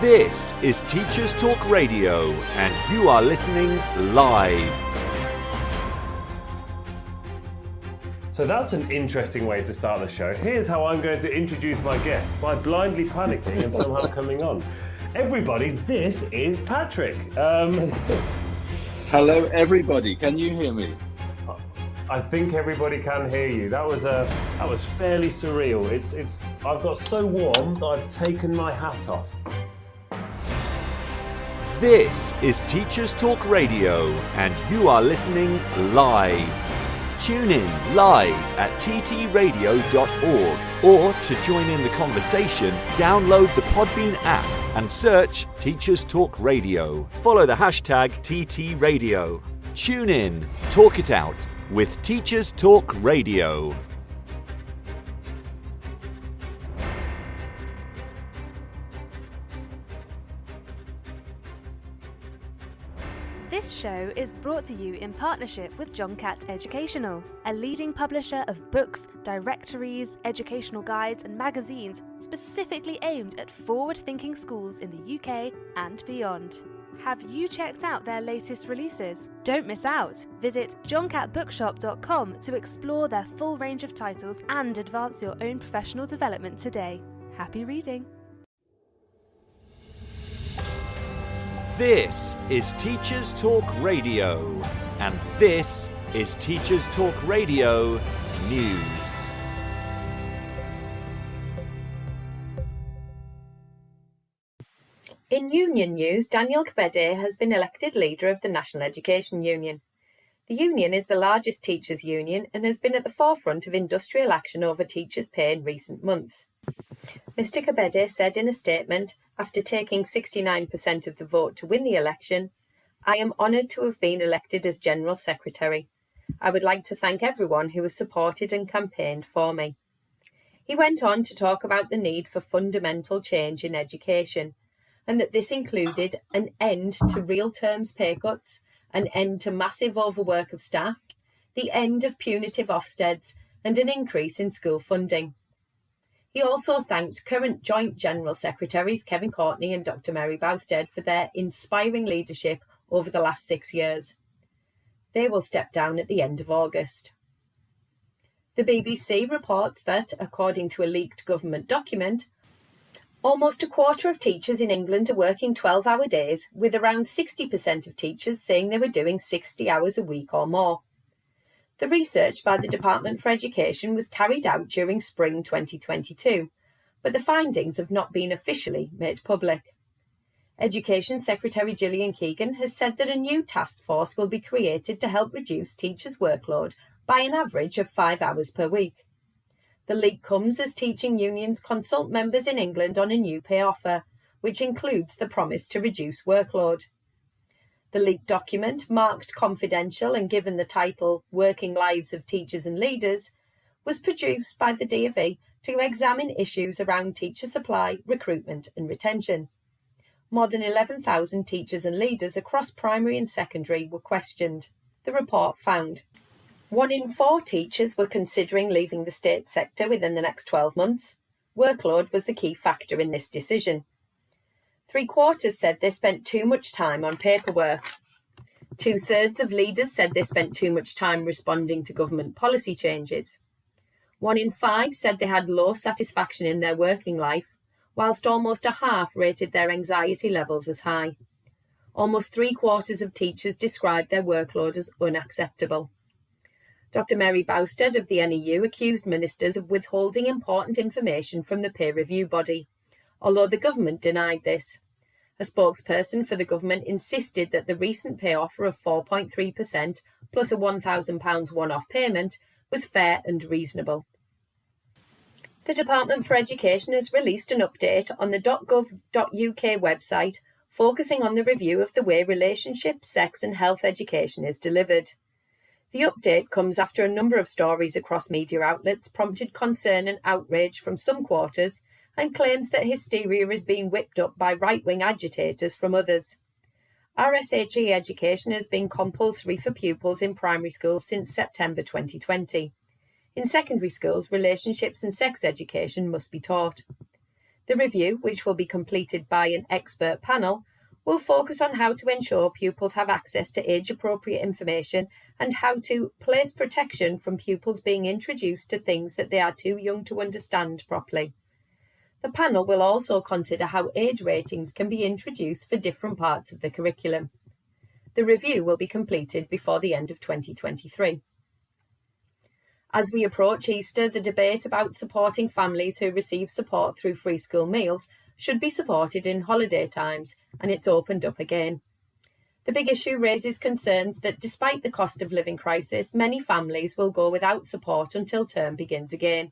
This is Teachers Talk Radio, and you are listening live. So that's an interesting way to start the show. Here's how I'm going to introduce my guest, by blindly panicking and somehow coming on. Everybody, this is Patrick. Hello, everybody. Can you hear me? I think everybody can hear you. That was fairly surreal. I've got so warm that I've taken my hat off. This is Teachers Talk Radio, and you are listening live. Tune in live at ttradio.org, or to join in the conversation, download the Podbean app and search Teachers Talk Radio. Follow the hashtag TTRadio. Tune in, talk it out with Teachers Talk Radio. This show is brought to you in partnership with John Catt Educational, a leading publisher of books, directories, educational guides and magazines specifically aimed at forward-thinking schools in the UK and beyond. Have you checked out their latest releases? Don't miss out! Visit johncattbookshop.com to explore their full range of titles and advance your own professional development today. Happy reading! This is Teachers Talk Radio, and this is Teachers Talk Radio News. In union news, Daniel Kebede has been elected leader of the National Education Union. The union is the largest teachers' union and has been at the forefront of industrial action over teachers' pay in recent months. Mr. Kebede said in a statement, after taking 69% of the vote to win the election, "I am honoured to have been elected as General Secretary. I would like to thank everyone who has supported and campaigned for me." He went on to talk about the need for fundamental change in education, and that this included an end to real terms pay cuts, an end to massive overwork of staff, the end of punitive Ofsteds, and an increase in school funding. He also thanked current Joint General Secretaries Kevin Courtney and Dr Mary Bousted for their inspiring leadership over the last 6 years. They will step down at the end of August. The BBC reports that, according to a leaked government document, almost a quarter of teachers in England are working 12-hour days, with around 60% of teachers saying they were doing 60 hours a week or more. The research by the Department for Education was carried out during spring 2022, but the findings have not been officially made public. Education Secretary Gillian Keegan has said that a new task force will be created to help reduce teachers' workload by an average of 5 hours per week. The leak comes as teaching unions consult members in England on a new pay offer, which includes the promise to reduce workload. The leaked document, marked confidential and given the title Working Lives of Teachers and Leaders, was produced by the DfE to examine issues around teacher supply, recruitment and retention. More than 11,000 teachers and leaders across primary and secondary were questioned. The report found 1 in 4 teachers were considering leaving the state sector within the next 12 months. Workload was the key factor in this decision. 3/4 said they spent too much time on paperwork. 2/3 of leaders said they spent too much time responding to government policy changes. 1 in 5 said they had low satisfaction in their working life, whilst almost a half rated their anxiety levels as high. Almost 3/4 of teachers described their workload as unacceptable. Dr Mary Bousted of the NEU accused ministers of withholding important information from the peer review body, although the government denied this. A spokesperson for the government insisted that the recent pay offer of 4.3% plus a £1,000 one-off payment was fair and reasonable. The Department for Education has released an update on the .gov.uk website focusing on the review of the way relationship, sex and health education is delivered. The update comes after a number of stories across media outlets prompted concern and outrage from some quarters and claims that hysteria is being whipped up by right-wing agitators from others. RSHE education has been compulsory for pupils in primary schools since September 2020. In secondary schools, relationships and sex education must be taught. The review, which will be completed by an expert panel, will focus on how to ensure pupils have access to age-appropriate information and how to place protection from pupils being introduced to things that they are too young to understand properly. The panel will also consider how age ratings can be introduced for different parts of the curriculum. The review will be completed before the end of 2023. As we approach Easter, the debate about supporting families who receive support through free school meals should be supported in holiday times, and it's opened up again. The big issue raises concerns that despite the cost of living crisis, many families will go without support until term begins again.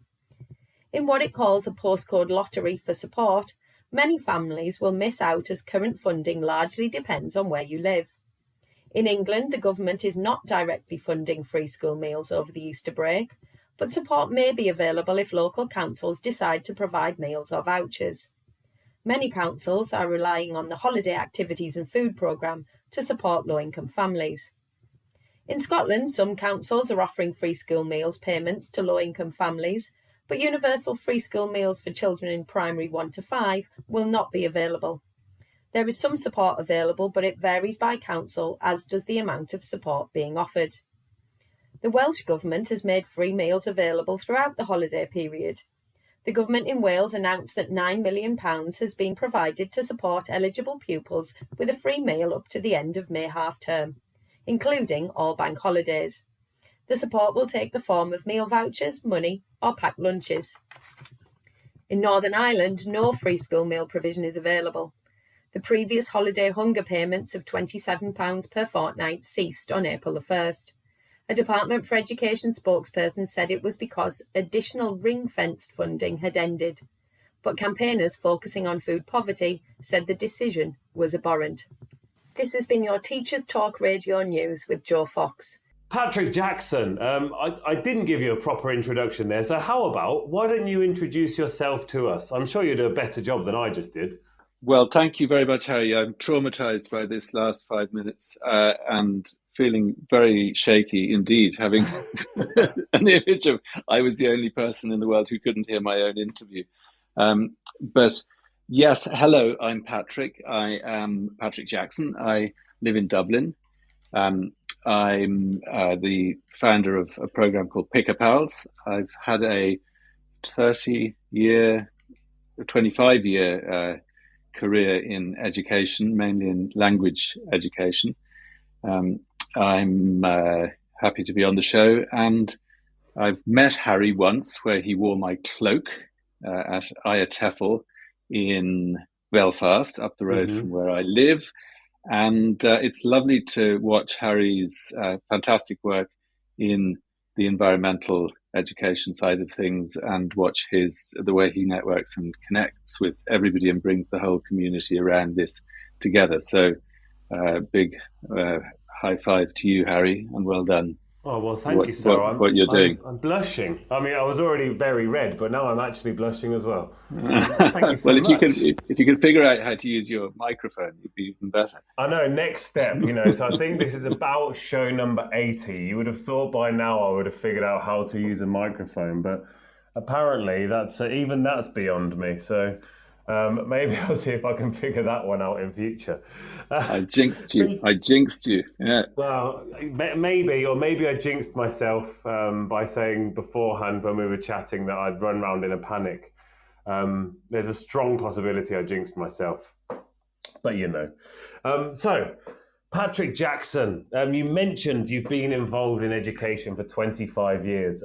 In what it calls a postcode lottery for support, many families will miss out as current funding largely depends on where you live. In England, the government is not directly funding free school meals over the Easter break, but support may be available if local councils decide to provide meals or vouchers. Many councils are relying on the Holiday Activities and Food Programme to support low-income families. In Scotland, some councils are offering free school meals payments to low-income families, but universal free school meals for children in primary 1 to 5 will not be available. There is some support available, but it varies by council, as does the amount of support being offered. The Welsh Government has made free meals available throughout the holiday period. The government in Wales announced that £9 million has been provided to support eligible pupils with a free meal up to the end of May half-term, including all bank holidays. The support will take the form of meal vouchers, money, or packed lunches. In Northern Ireland, no free school meal provision is available. The previous holiday hunger payments of £27 per fortnight ceased on April the 1st. A Department for Education spokesperson said it was because additional ring-fenced funding had ended, but campaigners focusing on food poverty said the decision was abhorrent. This has been your Teachers Talk Radio News with Joe Fox. Patrick Jackson, I didn't give you a proper introduction there, so why don't you introduce yourself to us? I'm sure you'll do a better job than I just did. Well, thank you very much, Harry. I'm traumatized by this last 5 minutes and feeling very shaky indeed, having an image of I was the only person in the world who couldn't hear my own interview. But yes, hello, I'm Patrick. I am Patrick Jackson. I live in Dublin. I'm the founder of a program called Pick-a Pals. I've had a 25-year career in education, mainly in language education. I'm happy to be on the show, and I've met Harry once where he wore my cloak at Iatefel in Belfast, up the road from where I live. And it's lovely to watch Harry's fantastic work in the environmental education side of things and watch the way he networks and connects with everybody and brings the whole community around this together. So big high five to you, Harry, and well done. Oh, well, thank you, sir. What you're doing. I'm blushing. I mean, I was already very red, but now I'm actually blushing as well. Thank you so well, much. if you can figure out how to use your microphone, it'd be even better. I know, next step, so I think this is about show number 80. You would have thought by now I would have figured out how to use a microphone, but apparently that's beyond me. So maybe I'll see if I can figure that one out in future. I jinxed you. Yeah. Well, maybe I jinxed myself by saying beforehand when we were chatting that I'd run around in a panic. There's a strong possibility I jinxed myself, but So, Patrick Jackson, you mentioned you've been involved in education for 25 years.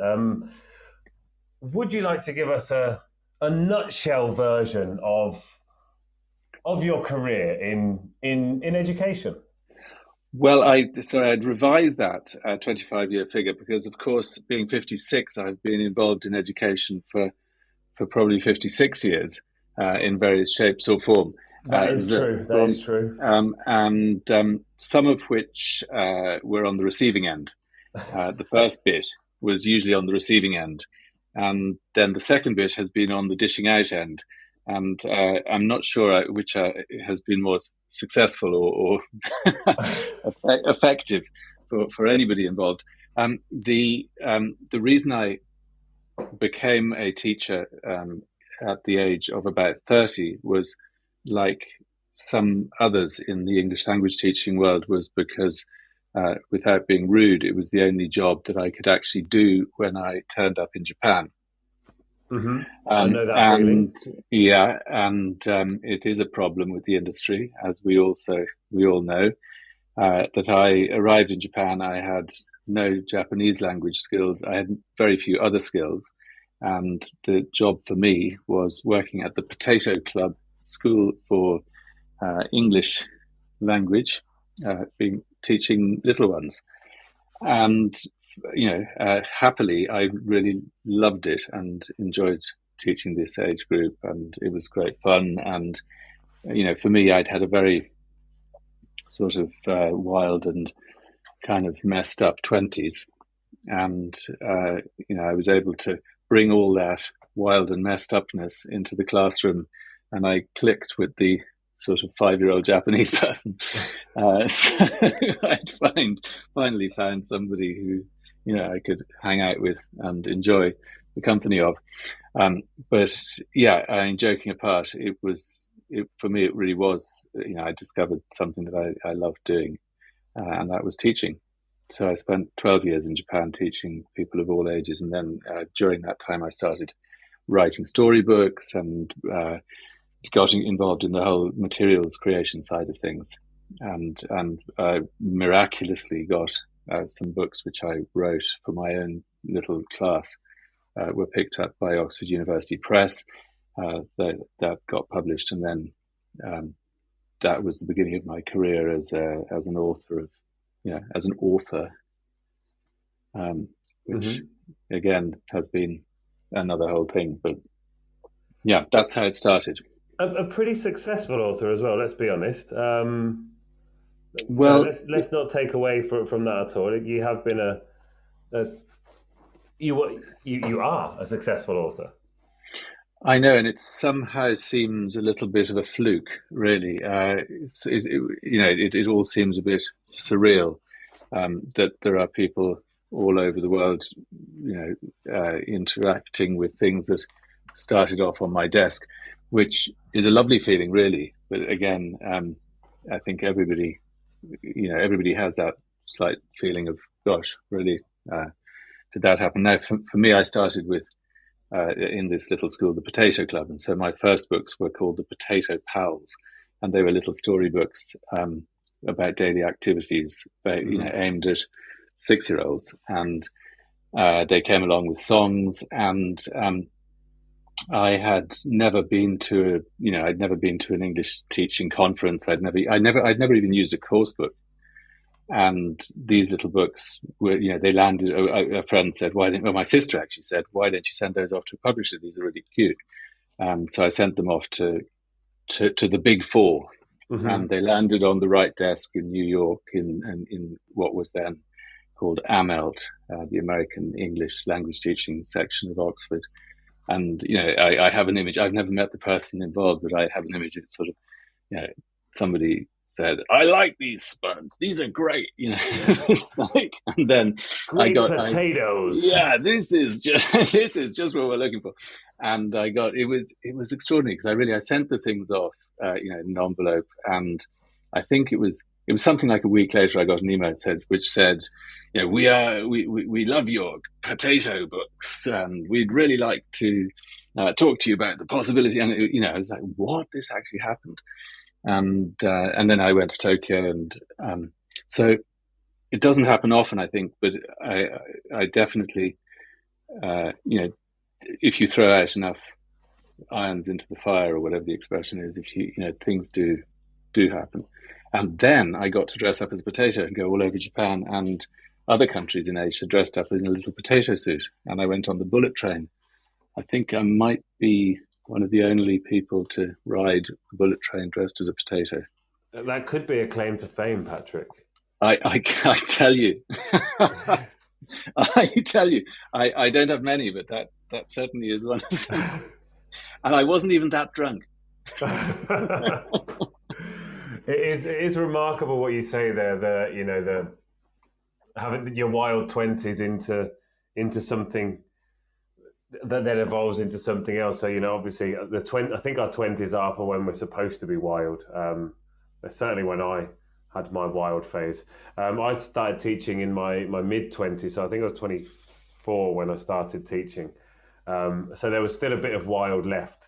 Would you like to give us a nutshell version of your career in education? Well, I'd revised that 25-year figure because, of course, being 56, I've been involved in education for probably 56 years in various shapes or form. That is true. And some of which were on the receiving end. The first bit was usually on the receiving end. And then the second bit has been on the dishing out end. And I'm not sure which has been more successful or effective for anybody involved. The reason I became a teacher at the age of about 30 was like some others in the English language teaching world, was because without being rude, it was the only job that I could actually do when I turned up in Japan. Mm-hmm. I know that feeling. Yeah, and it is a problem with the industry, as we all know. That I arrived in Japan, I had no Japanese language skills. I had very few other skills, and the job for me was working at the Potato Club School for English language, teaching little ones. And happily, I really loved it and enjoyed teaching this age group, and it was great fun. And for me, I'd had a very sort of wild and kind of messed up 20s, and I was able to bring all that wild and messed upness into the classroom, and I clicked with the sort of 5-year-old Japanese person. So I'd finally found somebody who I could hang out with and enjoy the company of. But yeah, joking apart, for me, it really was, I discovered something that I loved doing, and that was teaching. So I spent 12 years in Japan teaching people of all ages. And then during that time, I started writing storybooks and got involved in the whole materials creation side of things. And miraculously got some books which I wrote for my own little class were picked up by Oxford University Press. That got published, and then that was the beginning of my career as an author which again has been another whole thing. But yeah, that's how it started. A pretty successful author as well. Let's be honest. Well, let's not take away from that at all. You have been you are a successful author. I know, and it somehow seems a little bit of a fluke, really. It all seems a bit surreal that there are people all over the world, interacting with things that started off on my desk, which is a lovely feeling, really. But again, I think everybody has that slight feeling of, gosh, really, did that happen? Now, for me, I started with in this little school, the Potato Club. And so my first books were called the Potato Pals, and they were little storybooks about daily activities, aimed at 6-year-olds. And they came along with songs. And I had never been to an English teaching conference. I'd never even used a course book. And these little books were, they landed. A friend said, my sister actually said, why don't you send those off to a publisher? These are really cute. So I sent them off to the big four, and they landed on the right desk in New York in what was then called AMELT, the American English Language Teaching section of Oxford. And, I have an image. I've never met the person involved, but I have an image of sort of, somebody said, I like these spuds. These are great. It's like, and then great potatoes. This is just what we're looking for. And it was extraordinary, because I sent the things off, in an envelope, and I think it was something like a week later I got an email which said, we love your potato books, and we'd really like to talk to you about the possibility. And I was like, what? This actually happened? And then I went to Tokyo, and so it doesn't happen often, I think, but I definitely, if you throw out enough irons into the fire, or whatever the expression is, things do happen. And then I got to dress up as a potato and go all over Japan and other countries in Asia dressed up in a little potato suit. And I went on the bullet train. I think I might be one of the only people to ride a bullet train dressed as a potato. That could be a claim to fame, Patrick. I tell you, I don't have many, but that certainly is one of them. And I wasn't even that drunk. It is remarkable what you say there. The having your wild 20s into something that then evolves into something else. So, obviously I think our 20s are for when we're supposed to be wild. Certainly when I had my wild phase. I started teaching in my mid-20s, so I think I was 24 when I started teaching. So there was still a bit of wild left.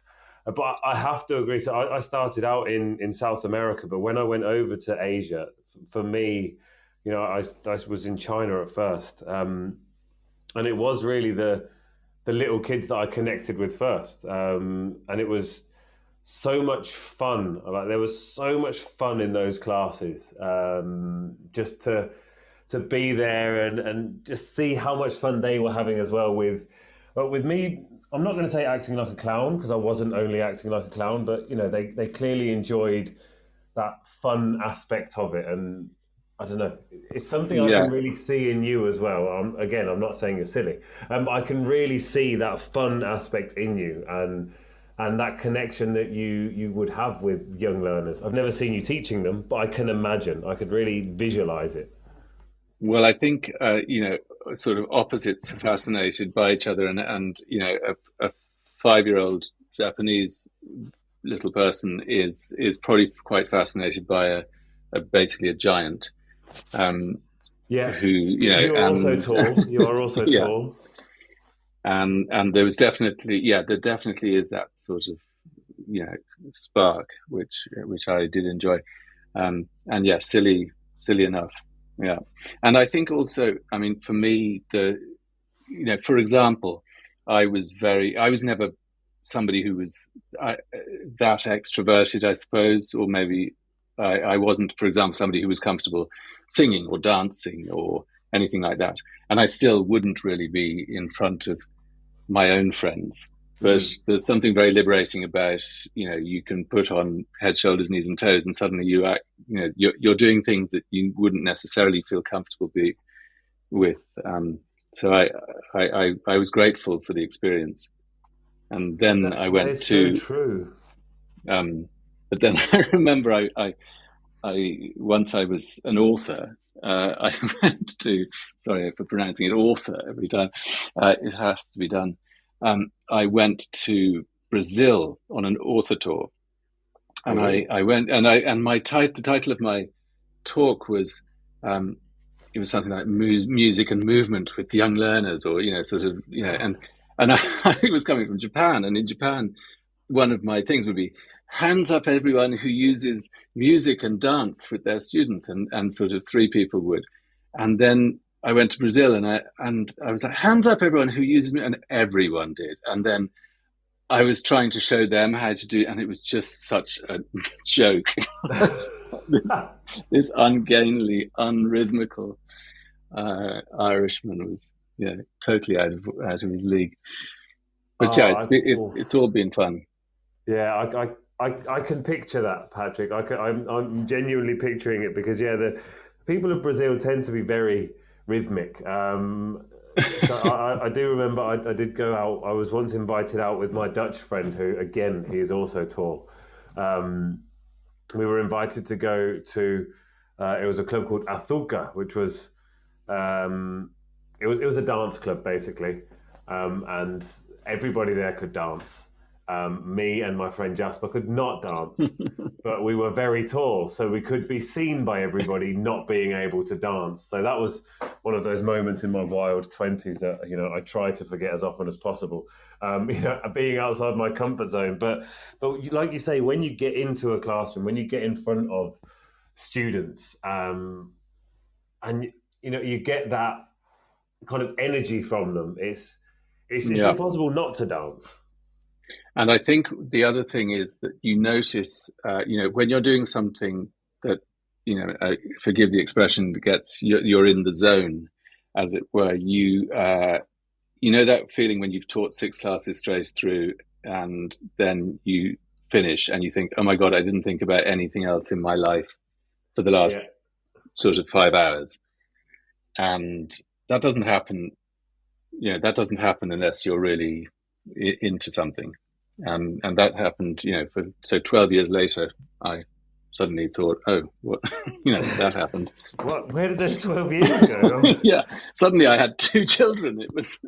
But I have to agree. So I started out in South America, but when I went over to Asia, for me, I was in China at first. And it was really the little kids that I connected with first. And it was so much fun. Like, there was so much fun in those classes. Just to be there and just see how much fun they were having as well with me. I'm not going to say acting like a clown, because I wasn't only acting like a clown, but they clearly enjoyed that fun aspect of it. And I don't know, it's something I can really see in you as well. Again, I'm not saying you're silly. I can really see that fun aspect in you and that connection that you would have with young learners. I've never seen you teaching them, but I can imagine. I could really visualize it. Well, I think sort of opposites are fascinated by each other, and a 5-year-old Japanese little person is probably quite fascinated by basically a giant. Who you're also tall. You are also tall. And there was definitely is that sort of spark which I did enjoy, and silly enough. Yeah. And I think also, I mean, for me, for example, I was never somebody who was that extroverted, I suppose, or maybe I wasn't, for example, somebody who was comfortable singing or dancing or anything like that. And I still wouldn't really be in front of my own friends. But there's something very liberating about, you can put on head, shoulders, knees, and toes, and suddenly you're doing things that you wouldn't necessarily feel comfortable with. So I was grateful for the experience, and then I went to. So true. But then I remember I once I was an author. I went to, sorry for pronouncing it author every time. It has to be done. I went to Brazil on an author tour, and I went and the title of my talk was it was something like music and movement with young learners, or and I was coming from Japan, and in Japan one of my things would be hands up everyone who uses music and dance with their students, and sort of 3 people would, and then I went to Brazil and I was like, hands up everyone who uses me, and everyone did. And then I was trying to show them how to do, and it was just such a joke. this ungainly, unrhythmical Irishman was totally out of his league. But it's all been fun. Yeah, I can picture that, Patrick. I'm genuinely picturing it, because the people of Brazil tend to be very rhythmic. So I do remember I did go out. I was once invited out with my Dutch friend, who, again, he is also tall. We were invited to go to it was a club called Athuca, which was it was a dance club basically, and everybody there could dance. Me and my friend Jasper could not dance, but we were very tall, so we could be seen by everybody not being able to dance. So that was one of those moments in my wild 20s that I try to forget as often as possible. Being outside my comfort zone. But like you say, when you get into a classroom, when you get in front of students, and you get that kind of energy from them, it's impossible not to dance. And I think the other thing is that you notice, when you're doing something that, forgive the expression, you're in the zone, as it were. You know that feeling when you've taught 6 classes straight through, and then you finish and you think, oh my God, I didn't think about anything else in my life for the last sort of 5 hours. And that doesn't happen. That doesn't happen unless you're really into something, and that happened. So 12 years later, I suddenly thought, oh, what, that happened. What? Where did those 12 years go? Yeah, suddenly I had 2 children. It was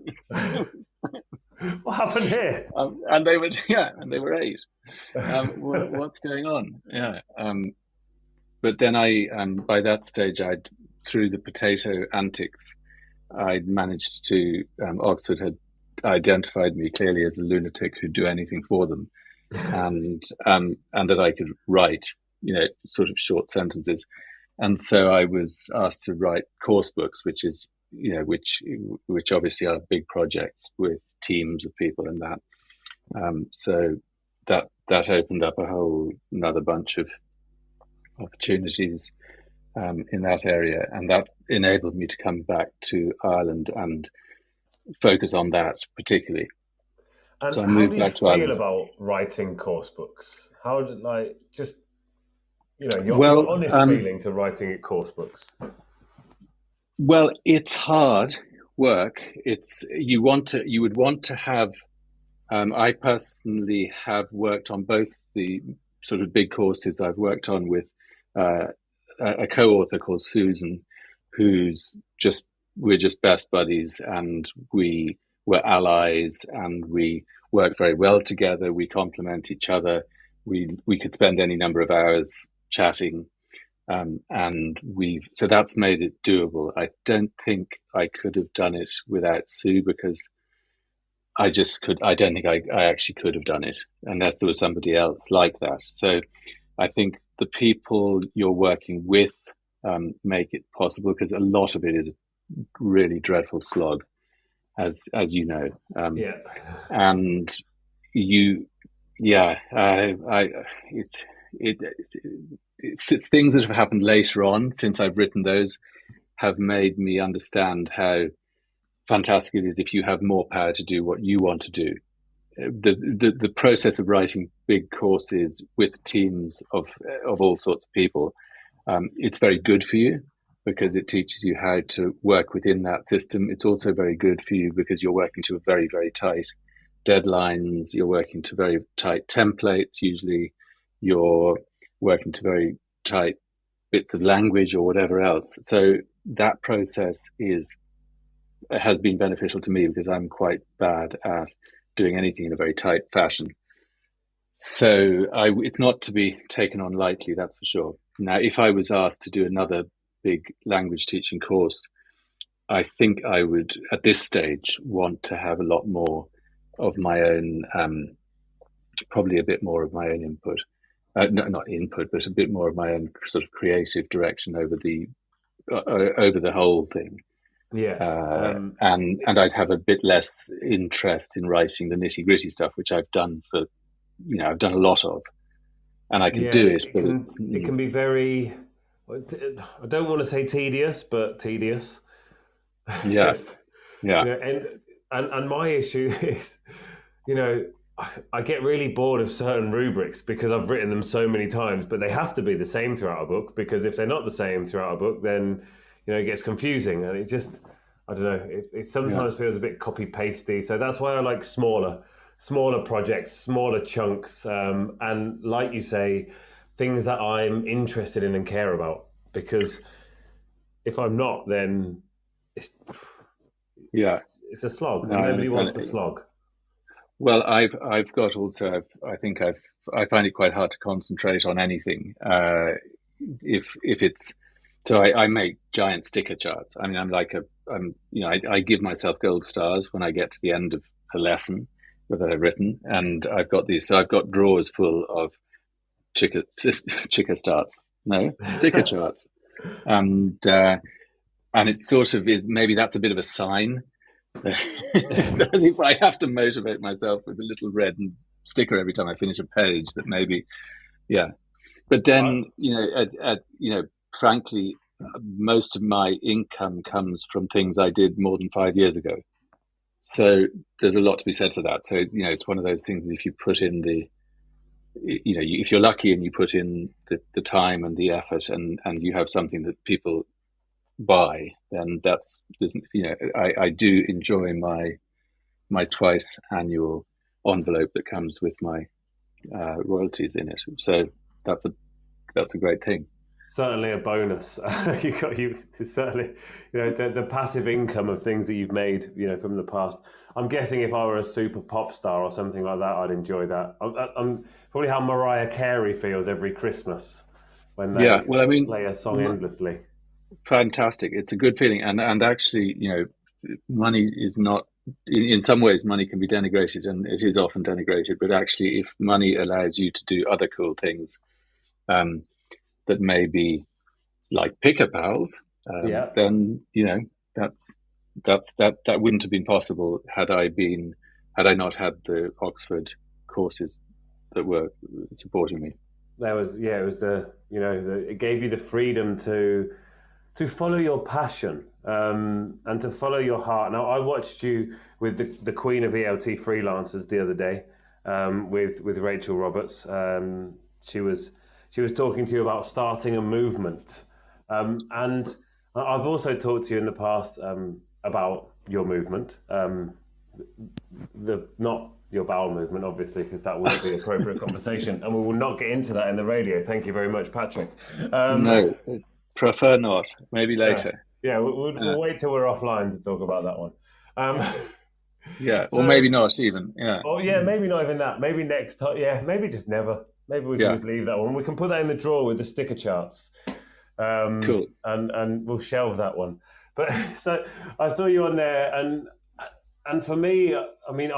What happened here? And they were eight. What's going on? Yeah. But then by that stage, through the potato antics, I'd managed to, Oxford had identified me clearly as a lunatic who'd do anything for them, and that I could write, sort of short sentences. And so I was asked to write course books, which is, which obviously are big projects with teams of people in that. So that opened up a whole another bunch of opportunities in that area, and that enabled me to come back to Ireland and focus on that particularly. And so I how moved do you back to feel Ireland. about writing course books? How did your honest feeling to writing course books? Well, it's hard work. You would want to have. I personally have worked on both the sort of big courses I've worked on with a co-author called Susan, we're just best buddies, and we were allies, and we work very well together. We complement each other. We could spend any number of hours chatting, and so that's made it doable. I don't think I could have done it without Sue, because I don't think I actually could have done it unless there was somebody else like that. So I think the people you're working with make it possible, because a lot of it is a really dreadful slog, as you know. And it's things that have happened later on since I've written those have made me understand how fantastic it is if you have more power to do what you want to do. The process of writing big courses with teams of all sorts of people, it's very good for you because it teaches you how to work within that system. It's also very good for you because you're working to a very, very tight deadlines. You're working to very tight templates. Usually you're working to very tight bits of language or whatever else. So that process has been beneficial to me because I'm quite bad at doing anything in a very tight fashion. So it's not to be taken on lightly, that's for sure. Now, if I was asked to do another big language teaching course, I think I would, at this stage, want to have a lot more of my own, probably a bit more of my own input. Not input, but a bit more of my own sort of creative direction over the whole thing. And I'd have a bit less interest in writing the nitty gritty stuff, which I've done I've done a lot of, and I can do it. But it can be very, I don't want to say tedious, but tedious. Yeah. And my issue is, I get really bored of certain rubrics because I've written them so many times, but they have to be the same throughout a book, because if they're not the same throughout a book, then it gets confusing, and it just, I don't know, it sometimes feels a bit copy pasty. So that's why I like smaller projects, smaller chunks, and like you say, things that I'm interested in and care about, because if I'm not, then it's a slog. No, nobody wants the slog. Well, I've got also, I find it quite hard to concentrate on anything. If it's, so I make giant sticker charts. I mean, I give myself gold stars when I get to the end of a lesson that I've written, and I've got these. So I've got drawers full of sticker charts, and it sort of is, maybe that's a bit of a sign that if I have to motivate myself with a little red sticker every time I finish a page, that maybe, But then, frankly, most of my income comes from things I did more than 5 years ago. So there's a lot to be said for that. So, it's one of those things that if you put in if you're lucky and you put in the time and the effort and you have something that people buy, then I do enjoy my twice annual envelope that comes with my royalties in it. So that's a great thing. certainly a bonus. Certainly, the passive income of things that you've made, from the past. I'm guessing if I were a super pop star or something like that, I'd enjoy that. I'm probably how Mariah Carey feels every Christmas when they play a song endlessly. Fantastic. It's a good feeling. And actually, money is not, in some ways, money can be denigrated, and it is often denigrated. But actually, if money allows you to do other cool things, that may be like pick-up pals, then that wouldn't have been possible had I not had the Oxford courses that were supporting me. It gave you the freedom to follow your passion, and to follow your heart. Now, I watched you with the Queen of ELT freelancers the other day, with Rachel Roberts. She was talking to you about starting a movement, and I've also talked to you in the past about your movement, not your bowel movement, obviously, because that wouldn't be appropriate conversation, and we will not get into that in the radio. Thank you very much, Patrick. No, prefer not. Maybe later. Yeah, we'll wait till we're offline to talk about that one. Or maybe not even. Yeah. Oh, yeah, maybe not even that. Maybe next time. Yeah, maybe just never. Maybe we can just leave that one. We can put that in the drawer with the sticker charts. Cool. And we'll shelve that one. But so I saw you on there, and for me, I mean,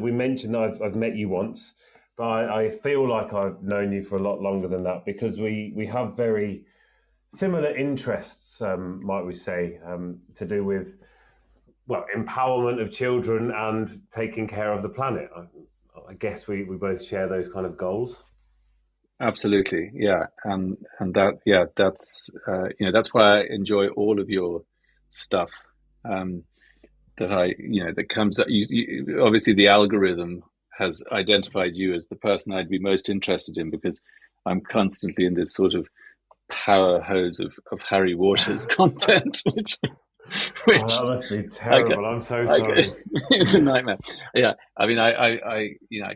we mentioned that I've met you once, but I feel like I've known you for a lot longer than that, because we have very similar interests, might we say, to do with, empowerment of children and taking care of the planet. I guess we both share those kind of goals. Absolutely, yeah, and that's why I enjoy all of your stuff. That comes up. You obviously, the algorithm has identified you as the person I'd be most interested in, because I'm constantly in this sort of power hose of Harry Waters content, which that must be terrible. I'm so sorry. It's a nightmare. Yeah, I mean, I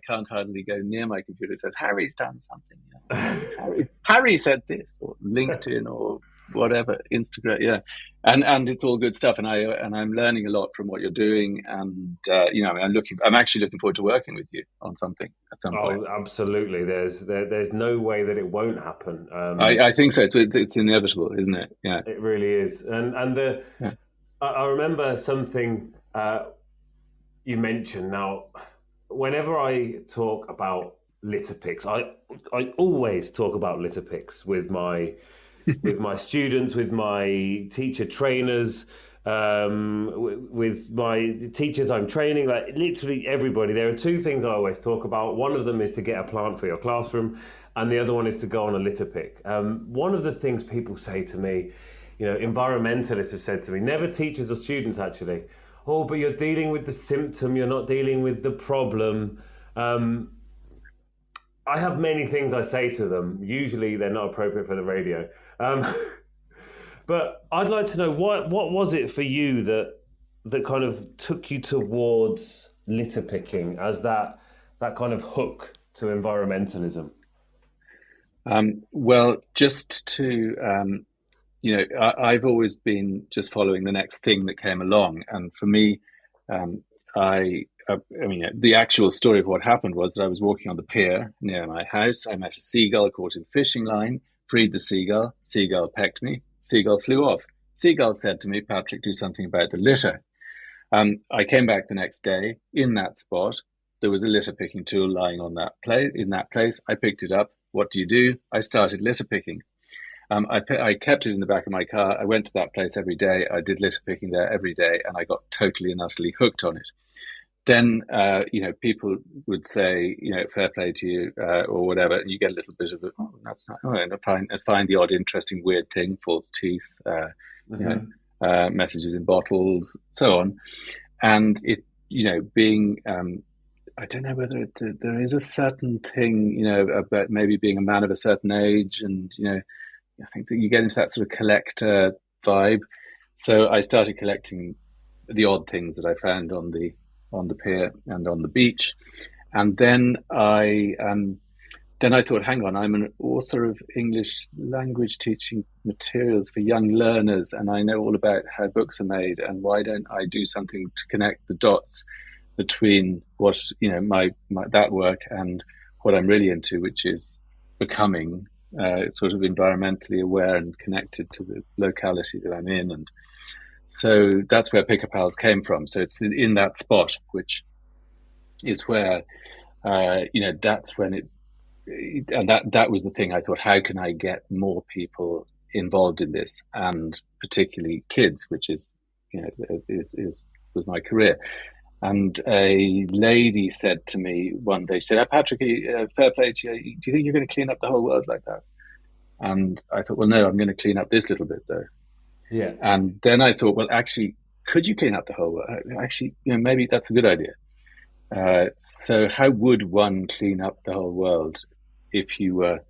can't hardly go near my computer. It says Harry's done something. Harry said this, or LinkedIn, or whatever, Instagram. Yeah, and it's all good stuff. And I'm learning a lot from what you're doing. And I'm actually looking forward to working with you on something at some point. Oh, absolutely. There's no way that it won't happen. I think so. It's inevitable, isn't it? Yeah, it really is. I remember something you mentioned. Now, whenever I talk about litter picks, I always talk about litter picks with my students, with my teacher trainers, with my teachers I'm training, like literally everybody. There are two things I always talk about. One of them is to get a plant for your classroom, and the other one is to go on a litter pick. One of the things people say to me, environmentalists have said to me, never teachers or students actually, oh, but you're dealing with the symptom, you're not dealing with the problem. I have many things I say to them. Usually they're not appropriate for the radio. But I'd like to know, what was it for you that kind of took you towards litter picking as that kind of hook to environmentalism? Well, just to... I've always been just following the next thing that came along. And for me, the actual story of what happened was that I was walking on the pier near my house. I met a seagull caught in fishing line, freed the seagull. Seagull pecked me. Seagull flew off. Seagull said to me, Patrick, do something about the litter. I came back the next day. In that spot, there was a litter picking tool lying on in that place. I picked it up. What do? I started litter picking. I kept it in the back of my car. I went to that place every day. I did litter picking there every day, and I got totally and utterly hooked on it. Then, people would say, fair play to you, or whatever, and you get a little bit of it. Oh, that's not. Oh, and I find the odd, interesting, weird thing: false teeth, messages in bottles, so on. And it, being, I don't know whether there is a certain thing, about maybe being a man of a certain age, and I think that you get into that sort of collector vibe. So I started collecting the odd things that I found on the pier and on the beach. And then I then I thought, hang on, I'm an author of English language teaching materials for young learners, and I know all about how books are made, and why don't I do something to connect the dots between what, my that work and what I'm really into, which is becoming sort of environmentally aware and connected to the locality that I'm in. And so that's where Pick a Pals came from. So it's in that spot, which is where, that's when and that was the thing. I thought, how can I get more people involved in this, and particularly kids, which is was my career. And a lady said to me one day, she said, Patrick, fair play to you. Do you think you're going to clean up the whole world like that? And I thought, well, no, I'm going to clean up this little bit, though. Yeah. And then I thought, well, actually, could you clean up the whole world? Actually, maybe that's a good idea. So how would one clean up the whole world if you were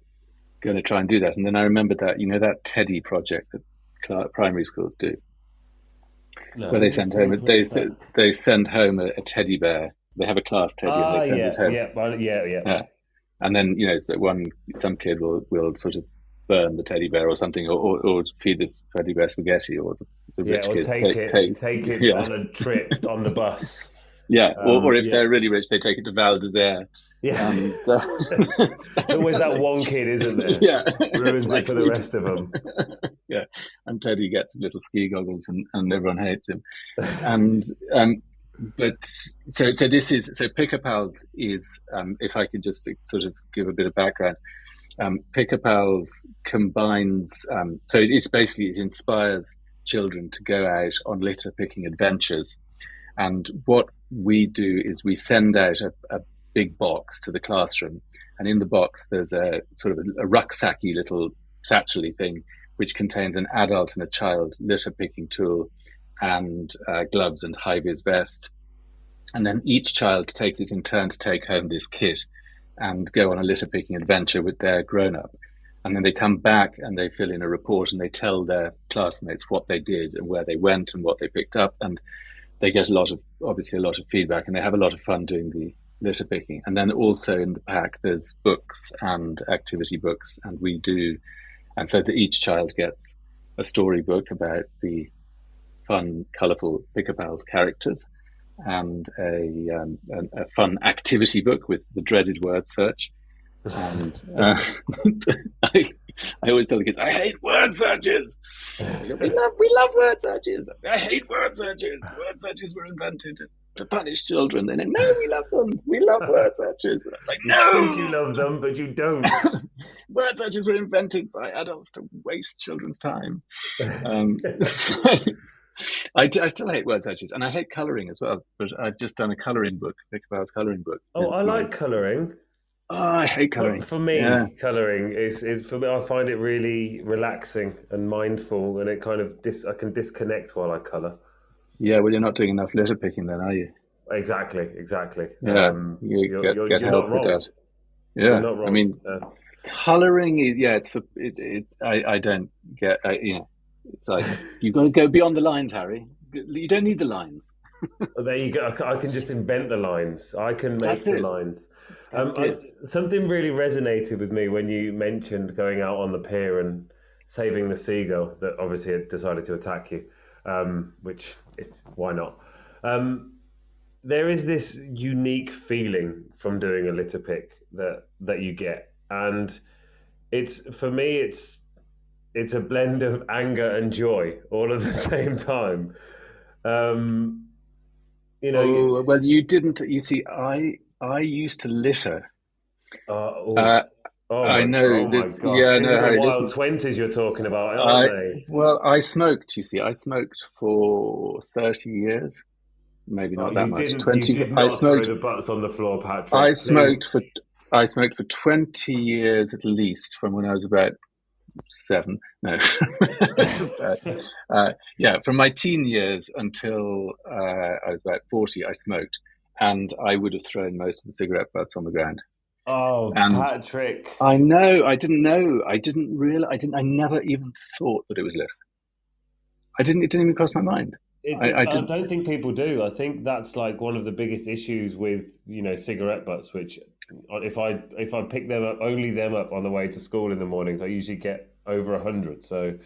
going to try and do that? And then I remembered that, that Teddy project that primary schools do. No, where they send home a teddy bear. They have a class teddy and they send it home. Yeah. And then some kid will sort of burn the teddy bear or something, or feed the teddy bear spaghetti, or the rich kids take it on a trip on the bus. Yeah, or if they're really rich, they take it to Val d'Isère. Yeah, there's always that one kid, isn't there? Yeah, ruins it for the rest of them. Yeah, and Teddy gets little ski goggles, and everyone hates him. And but so this is Pick a Pals is, if I could just sort of give a bit of background. Pick a Pals combines, so it's basically, it inspires children to go out on litter picking adventures. And what we do is we send out a big box to the classroom, and in the box there's a sort of a rucksacky little satchely thing which contains an adult and a child litter picking tool and gloves and high-vis vest. And then each child takes it in turn to take home this kit and go on a litter picking adventure with their grown-up. And then they come back and they fill in a report and they tell their classmates what they did and where they went and what they picked up. And they get obviously a lot of feedback, and they have a lot of fun doing the litter picking. And then also in the pack, there's books and activity books, and and so that each child gets a storybook about the fun, colourful Pick a Pals characters, and a fun activity book with the dreaded word search. And I always tell the kids, I hate word searches. We love word searches. I hate word searches. Word searches were invented to punish children. They know, no, we love them. We love word searches. And I was like, no. I think you love them, but you don't. Word searches were invented by adults to waste children's time. I still hate word searches, and I hate colouring as well. But I've just done a colouring book, Pick a Pals colouring book. Oh, I like colouring. Oh, I hate colouring. For me, colouring is for me. I find it really relaxing and mindful, and it kind of I can disconnect while I colour. Yeah, well, you're not doing enough litter picking then, are you? Exactly. Yeah, you get help with that. Yeah, I mean, colouring is it's for it. I don't get. It's like you've got to go beyond the lines, Harry. You don't need the lines. There you go. I can just invent the lines. I can make the lines. Something really resonated with me when you mentioned going out on the pier and saving the seagull that obviously had decided to attack you, which is why not? There is this unique feeling from doing a litter pick that you get, and for me it's a blend of anger and joy all at the same time. Well, you didn't. You see, I used to litter. I know. This, yeah, no, Harry, wild 20s you're talking about, aren't they? Well, I smoked. You see, I smoked for 30 years. Maybe not that much. 20. You did not throw the butts on the floor, Patrick. I smoked for 20 years at least, from when I was about 7. No. From my teen years until I was about 40, I smoked, and I would have thrown most of the cigarette butts on the ground. Oh, Patrick! I know. I didn't know. I didn't realize. I never even thought that it was lit. It didn't even cross my mind. I don't think people do. I think that's like one of the biggest issues with, cigarette butts, which if I pick them up, only them up on the way to school in the mornings, I usually get over 100. So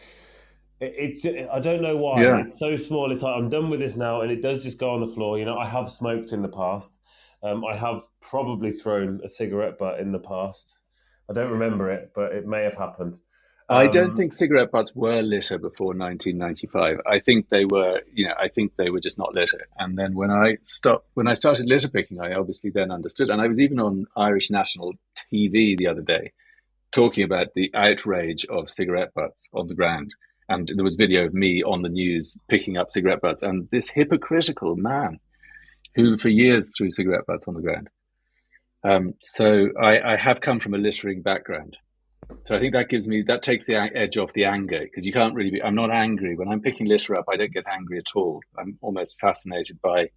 it's I don't know why. Yeah. It's so small. It's like, I'm done with this now, and it does just go on the floor. I have smoked in the past. I have probably thrown a cigarette butt in the past. I don't remember it, but it may have happened. I don't think cigarette butts were litter before 1995. I think they were, just not litter. And then when I started litter picking, I obviously then understood. And I was even on Irish national TV the other day talking about the outrage of cigarette butts on the ground. And there was video of me on the news picking up cigarette butts, and this hypocritical man who for years threw cigarette butts on the ground. So I have come from a littering background. So I think that takes the edge off the anger, because you can't really I'm not angry. When I'm picking litter up, I don't get angry at all. I'm almost fascinated by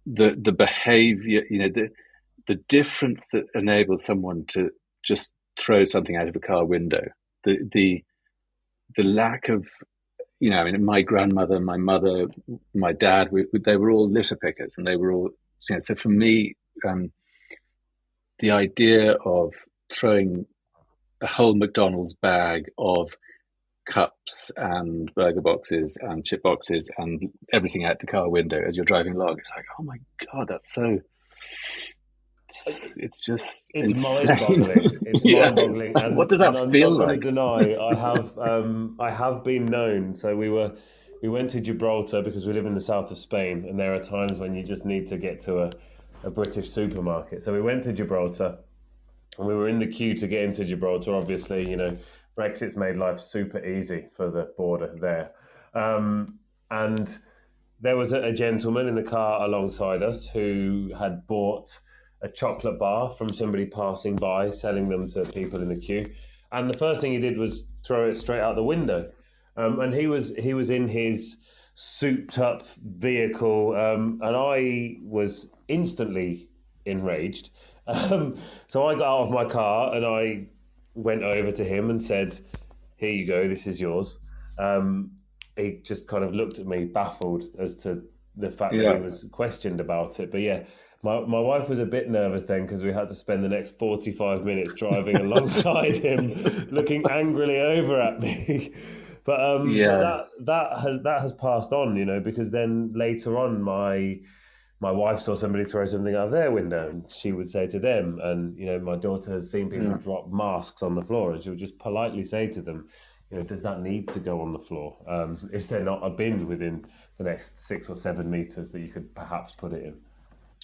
the behavior, the difference that enables someone to just throw something out of a car window. The lack of, my grandmother, my mother, my dad, they were all litter pickers, and they were all, so for me, the idea of throwing a whole McDonald's bag of cups and burger boxes and chip boxes and everything out the car window as you're driving along, it's like, oh my God, that's so... It's just mind-boggling. It's mind-boggling. Like, what does that feel like? I'm not going to deny, I have been known. So we went to Gibraltar because we live in the south of Spain, and there are times when you just need to get to a British supermarket. So we went to Gibraltar, and we were in the queue to get into Gibraltar. Obviously, Brexit's made life super easy for the border there. And there was a gentleman in the car alongside us who had bought a chocolate bar from somebody passing by, selling them to people in the queue. And the first thing he did was throw it straight out the window. And he was in his souped up vehicle, and I was instantly enraged. So I got out of my car and I went over to him and said, "Here you go, this is yours." He just kind of looked at me baffled as to the fact that he was questioned about it. But yeah, my wife was a bit nervous then, because we had to spend the next 45 minutes driving alongside him, looking angrily over at me. But that has passed on, because then later on my wife saw somebody throw something out of their window, and she would say to them, and my daughter has seen people drop masks on the floor, and she would just politely say to them, does that need to go on the floor? Is there not a bin within the next 6 or 7 meters that you could perhaps put it in?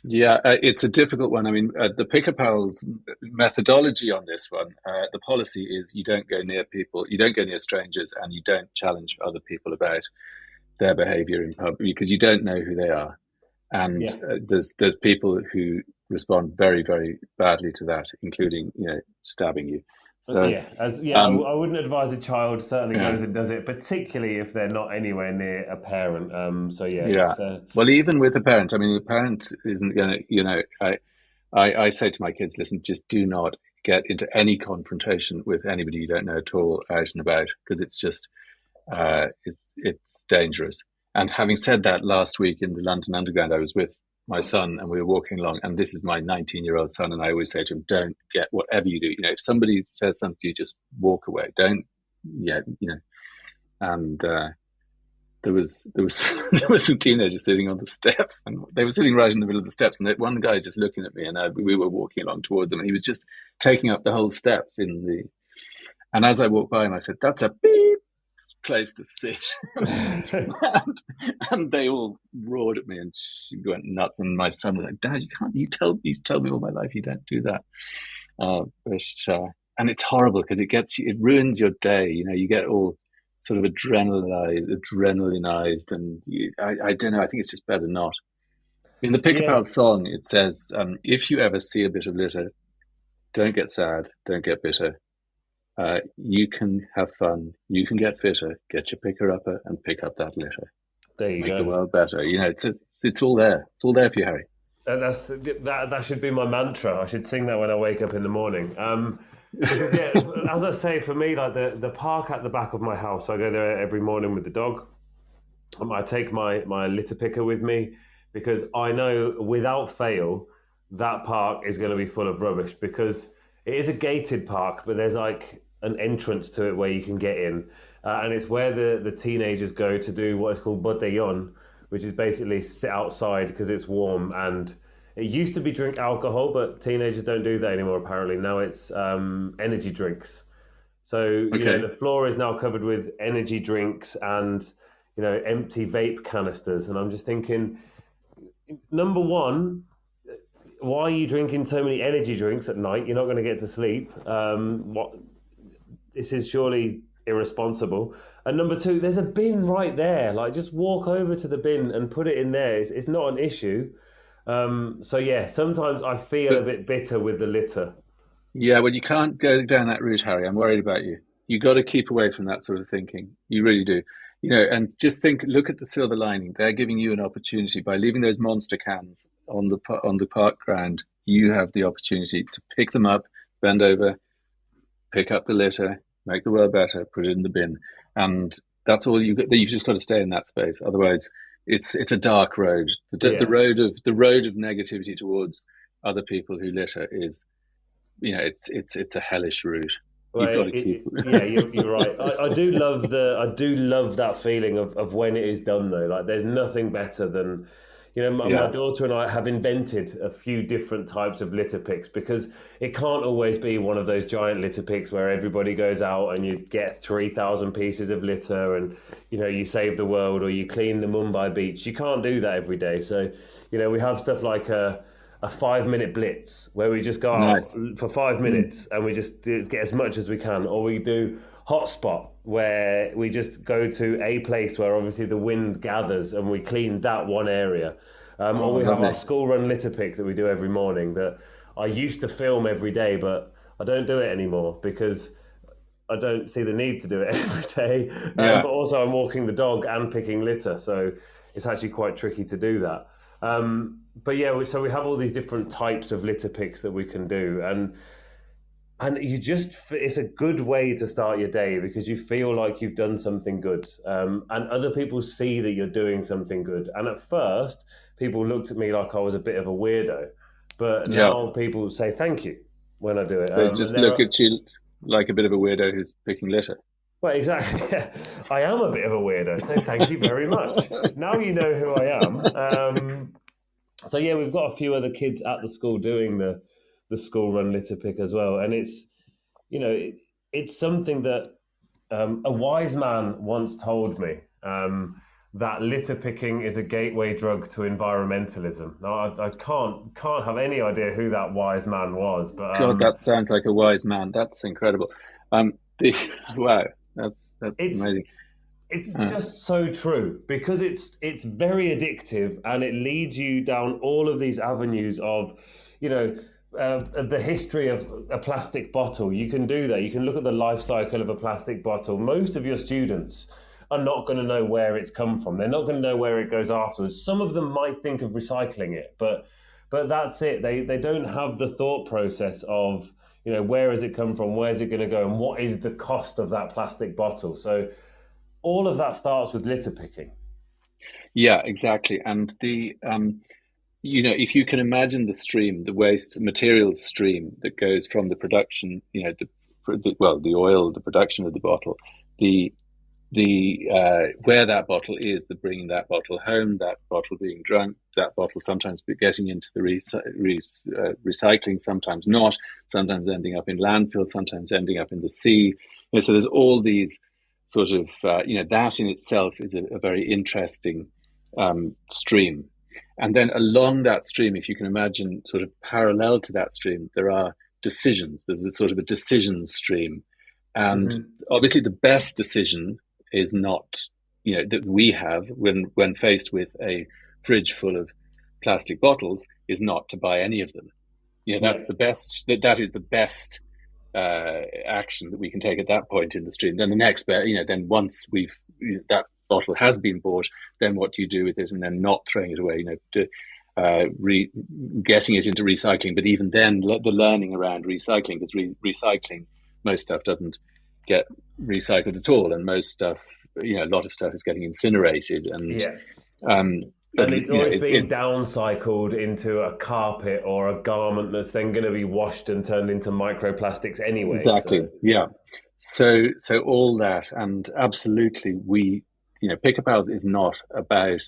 Yeah, it's a difficult one. I mean, the Picker Pals methodology on this one, the policy is you don't go near people, you don't go near strangers, and you don't challenge other people about their behaviour in public, because you don't know who they are. And there's people who respond very, very badly to that, including, stabbing you. So I wouldn't advise a child certainly goes and does it, particularly if they're not anywhere near a parent. Well, even with a parent, I mean, the parent isn't going to, I say to my kids, listen, just do not get into any confrontation with anybody you don't know at all out and about, because it's just, it's dangerous. And having said that, last week in the London Underground, I was with my son and we were walking along, and this is my 19-year-old son, and I always say to him, don't get, whatever you do, if somebody says something to you, just walk away. Don't, and there was some teenagers sitting on the steps, and they were sitting right in the middle of the steps, and one guy just looking at me, and we were walking along towards him, and he was just taking up the whole steps and as I walked by him, I said, "That's a beep place to sit." and they all roared at me, and she went nuts, and my son was like, "Dad, you told me all my life you don't do that." And it's horrible, because it ruins your day. You get all sort of adrenalinized, and I don't know, I think it's just better not. In the Pick a Pal song, it says, if you ever see a bit of litter, don't get sad, don't get bitter. You can have fun, you can get fitter, get your picker-upper and pick up that litter. There you go. Make the world better. It's all there. It's all there for you, Harry. That should be my mantra. I should sing that when I wake up in the morning. Because, as I say, for me, like the park at the back of my house, I go there every morning with the dog. I take my litter picker with me, because I know without fail that park is going to be full of rubbish, because it is a gated park, but there's like an entrance to it where you can get in, and it's where the teenagers go to do what is called botellón, which is basically sit outside because it's warm. And it used to be drink alcohol, but teenagers don't do that anymore apparently. Now it's energy drinks. So, the floor is now covered with energy drinks and, empty vape canisters. And I'm just thinking, number one, why are you drinking so many energy drinks at night? You're not going to get to sleep. This is surely irresponsible. And number two, there's a bin right there. Like, just walk over to the bin and put it in there. It's not an issue. So yeah, sometimes I feel a bit bitter with the litter. Yeah, well, you can't go down that route, Harry. I'm worried about you. You got to keep away from that sort of thinking. You really do. And just look at the silver lining. They're giving you an opportunity by leaving those monster cans on the park ground. You have the opportunity to pick them up, bend over, pick up the litter, make the world better, put it in the bin, and that's all you. You've just got to stay in that space. Otherwise, it's a dark road. The road of negativity towards other people who litter is, it's a hellish route. Right. You're right. I do love that feeling of when it is done though. Like, there's nothing better than, my daughter and I have invented a few different types of litter picks, because it can't always be one of those giant litter picks where everybody goes out and you get 3,000 pieces of litter and, you save the world or you clean the Mumbai beach. You can't do that every day. So, we have stuff like a 5-minute blitz where we just go out for 5 minutes and we just get as much as we can. Or we do hotspot, where we just go to a place where obviously the wind gathers and we clean that one area. Or we have our school run litter pick that we do every morning that I used to film every day, but I don't do it anymore because I don't see the need to do it every day. But also I'm walking the dog and picking litter, so it's actually quite tricky to do that. But yeah, so we have all these different types of litter picks that we can do, and it's a good way to start your day because you feel like you've done something good, and other people see that you're doing something good. And at first, people looked at me like I was a bit of a weirdo, but now people say thank you when I do it. They just look at you like a bit of a weirdo who's picking litter. Well, exactly. I am a bit of a weirdo, so thank you very much. Now you know who I am. So yeah, we've got a few other kids at the school doing the school run litter pick as well, and it's it's something that a wise man once told me, that litter picking is a gateway drug to environmentalism. Now I can't have any idea who that wise man was, but God, that sounds like a wise man. That's incredible. Wow. That's amazing. It's just so true because it's very addictive and it leads you down all of these avenues of, the history of a plastic bottle. You can do that. You can look at the life cycle of a plastic bottle. Most of your students are not going to know where it's come from. They're not going to know where it goes afterwards. Some of them might think of recycling it, but that's it. They don't have the thought process of, where has it come from? Where's it going to go? And what is the cost of that plastic bottle? So all of that starts with litter picking. Yeah, exactly. And the, if you can imagine the stream, the waste materials stream that goes from the production, the oil, the production of the bottle, the where that bottle is, the bringing that bottle home, that bottle being drunk, that bottle sometimes getting into the recycling, sometimes not, sometimes ending up in landfill, sometimes ending up in the sea. So there's all these sort of, that in itself is a very interesting stream. And then along that stream, if you can imagine sort of parallel to that stream, there are decisions. There's a sort of a decision stream. And obviously the best decision is not, that we have when faced with a fridge full of plastic bottles is not to buy any of them. That's the best, that is the best action that we can take at that point in the stream. Then the next bit, then once that bottle has been bought, then what do you do with it? And then not throwing it away, getting it into recycling. But even then, the learning around recycling, because recycling, most stuff doesn't get recycled at all, and most stuff a lot of stuff is getting incinerated, and and it's always being downcycled into a carpet or a garment that's then going to be washed and turned into microplastics anyway. Exactly. So all that, and absolutely, Pick a Pals is not about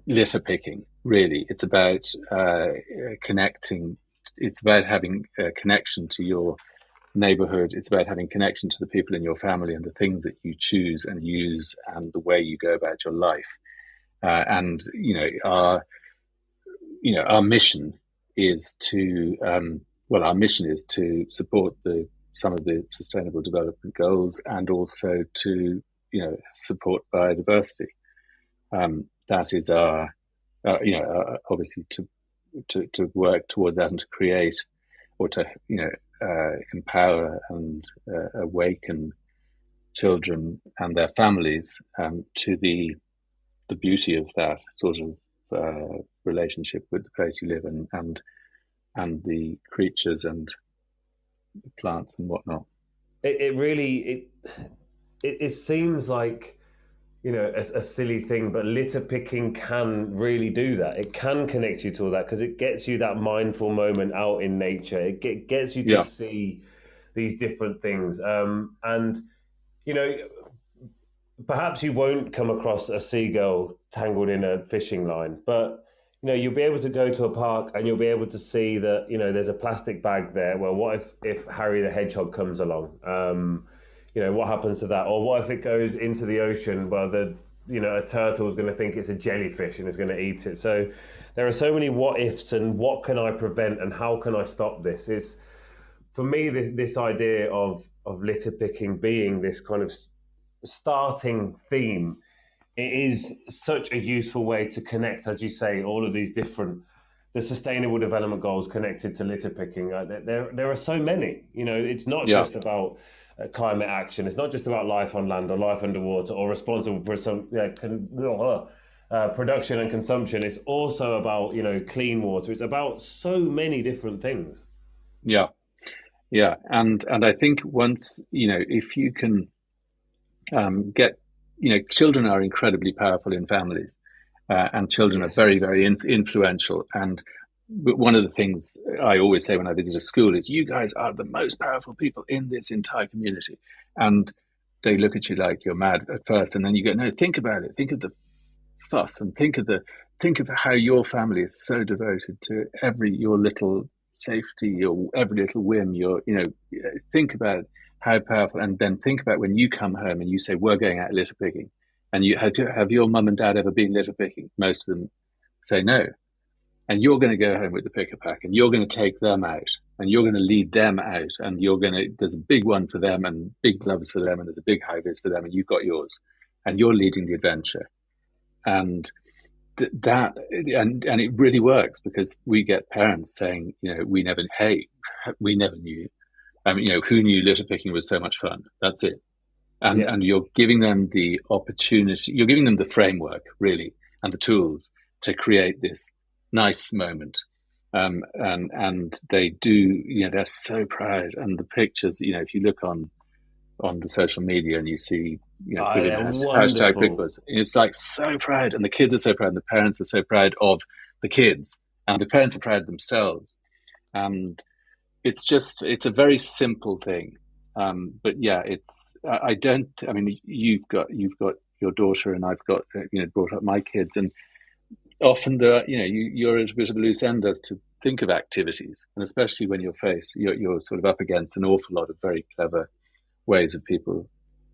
litter picking. Really, it's about connecting. It's about having a connection to your neighborhood. It's about having connection to the people in your family and the things that you choose and use and the way you go about your life. And our mission is to support some of the Sustainable Development Goals, and also to support biodiversity. That is our obviously to work towards that and to create or to empower and awaken children and their families to the beauty of that sort of relationship with the place you live in, and the creatures and the plants and whatnot. It really seems like a silly thing, but litter picking can really do that. It can connect you to all that, because it gets you that mindful moment out in nature. It gets you to see these different things, and perhaps you won't come across a seagull tangled in a fishing line, but you'll be able to go to a park and you'll be able to see that there's a plastic bag there. Well, what if Harry the Hedgehog comes along? What happens to that? Or what if it goes into the ocean? Well, a turtle is going to think it's a jellyfish and is going to eat it. So there are so many what ifs, and what can I prevent and how can I stop this? Is for me this idea of litter picking being this kind of starting theme. It is such a useful way to connect, as you say, all of these the Sustainable Development Goals connected to litter picking. There are so many. It's not just about climate action. It's not just about life on land or life underwater or responsible for some production and consumption. It's also about clean water. It's about so many different things. And I think once if you can get children are incredibly powerful in families, and children are very, very influential. And one of the things I always say when I visit a school is, you guys are the most powerful people in this entire community. And they look at you like you're mad at first, and then you go, no, think about it. Think of the fuss, and think of how your family is so devoted to your little safety, your every little whim. Think about how powerful, and then think about when you come home and you say, we're going out litter picking, and you have your mum and dad ever been litter picking? Most of them say no. And you're going to go home with the picker pack, and you're going to take them out, and you're going to lead them out, and there's a big one for them, and big gloves for them, and there's a big high vis for them, and you've got yours, and you're leading the adventure. And and it really works, because we get parents saying, we never knew. Who knew litter picking was so much fun? That's it. And you're giving them the opportunity, you're giving them the framework, really, and the tools to create this nice moment. And they do, they're so proud. And the pictures, if you look on the social media and you see, hashtag Pickers, it's like so proud. And the kids are so proud, and the parents are so proud of the kids, and the parents are proud themselves. And it's a very simple thing. But you've got your daughter, and I've got, brought up my kids, and often you're at a bit of a loose end as to think of activities, and especially when you're sort of up against an awful lot of very clever ways of people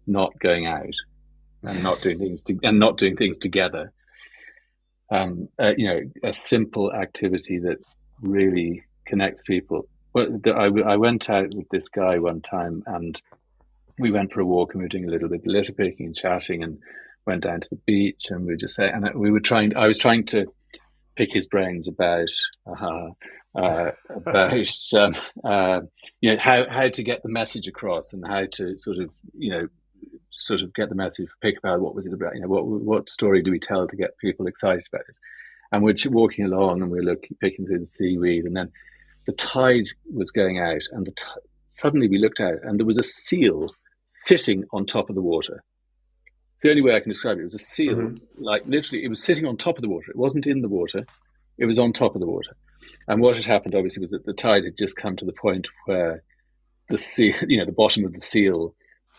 not going out and not doing things together. A simple activity that really connects people. Well, I went out with this guy one time, and we went for a walk, and we were doing a little bit of litter picking and chatting, and went down to the beach, and we were just saying, and I was trying to pick his brains about how to get the message across, and how to sort of get the message, pick about what was it about, what story do we tell to get people excited about it. And we're walking along, and we're picking through the seaweed, and then the tide was going out, and suddenly we looked out, and there was a seal sitting on top of the water. It's the only way I can describe it. It was a seal, Mm-hmm. like literally, it was sitting on top of the water. It wasn't in the water; it was on top of the water. And what had happened, obviously, was that the tide had just come to the point where the seal, the bottom of the seal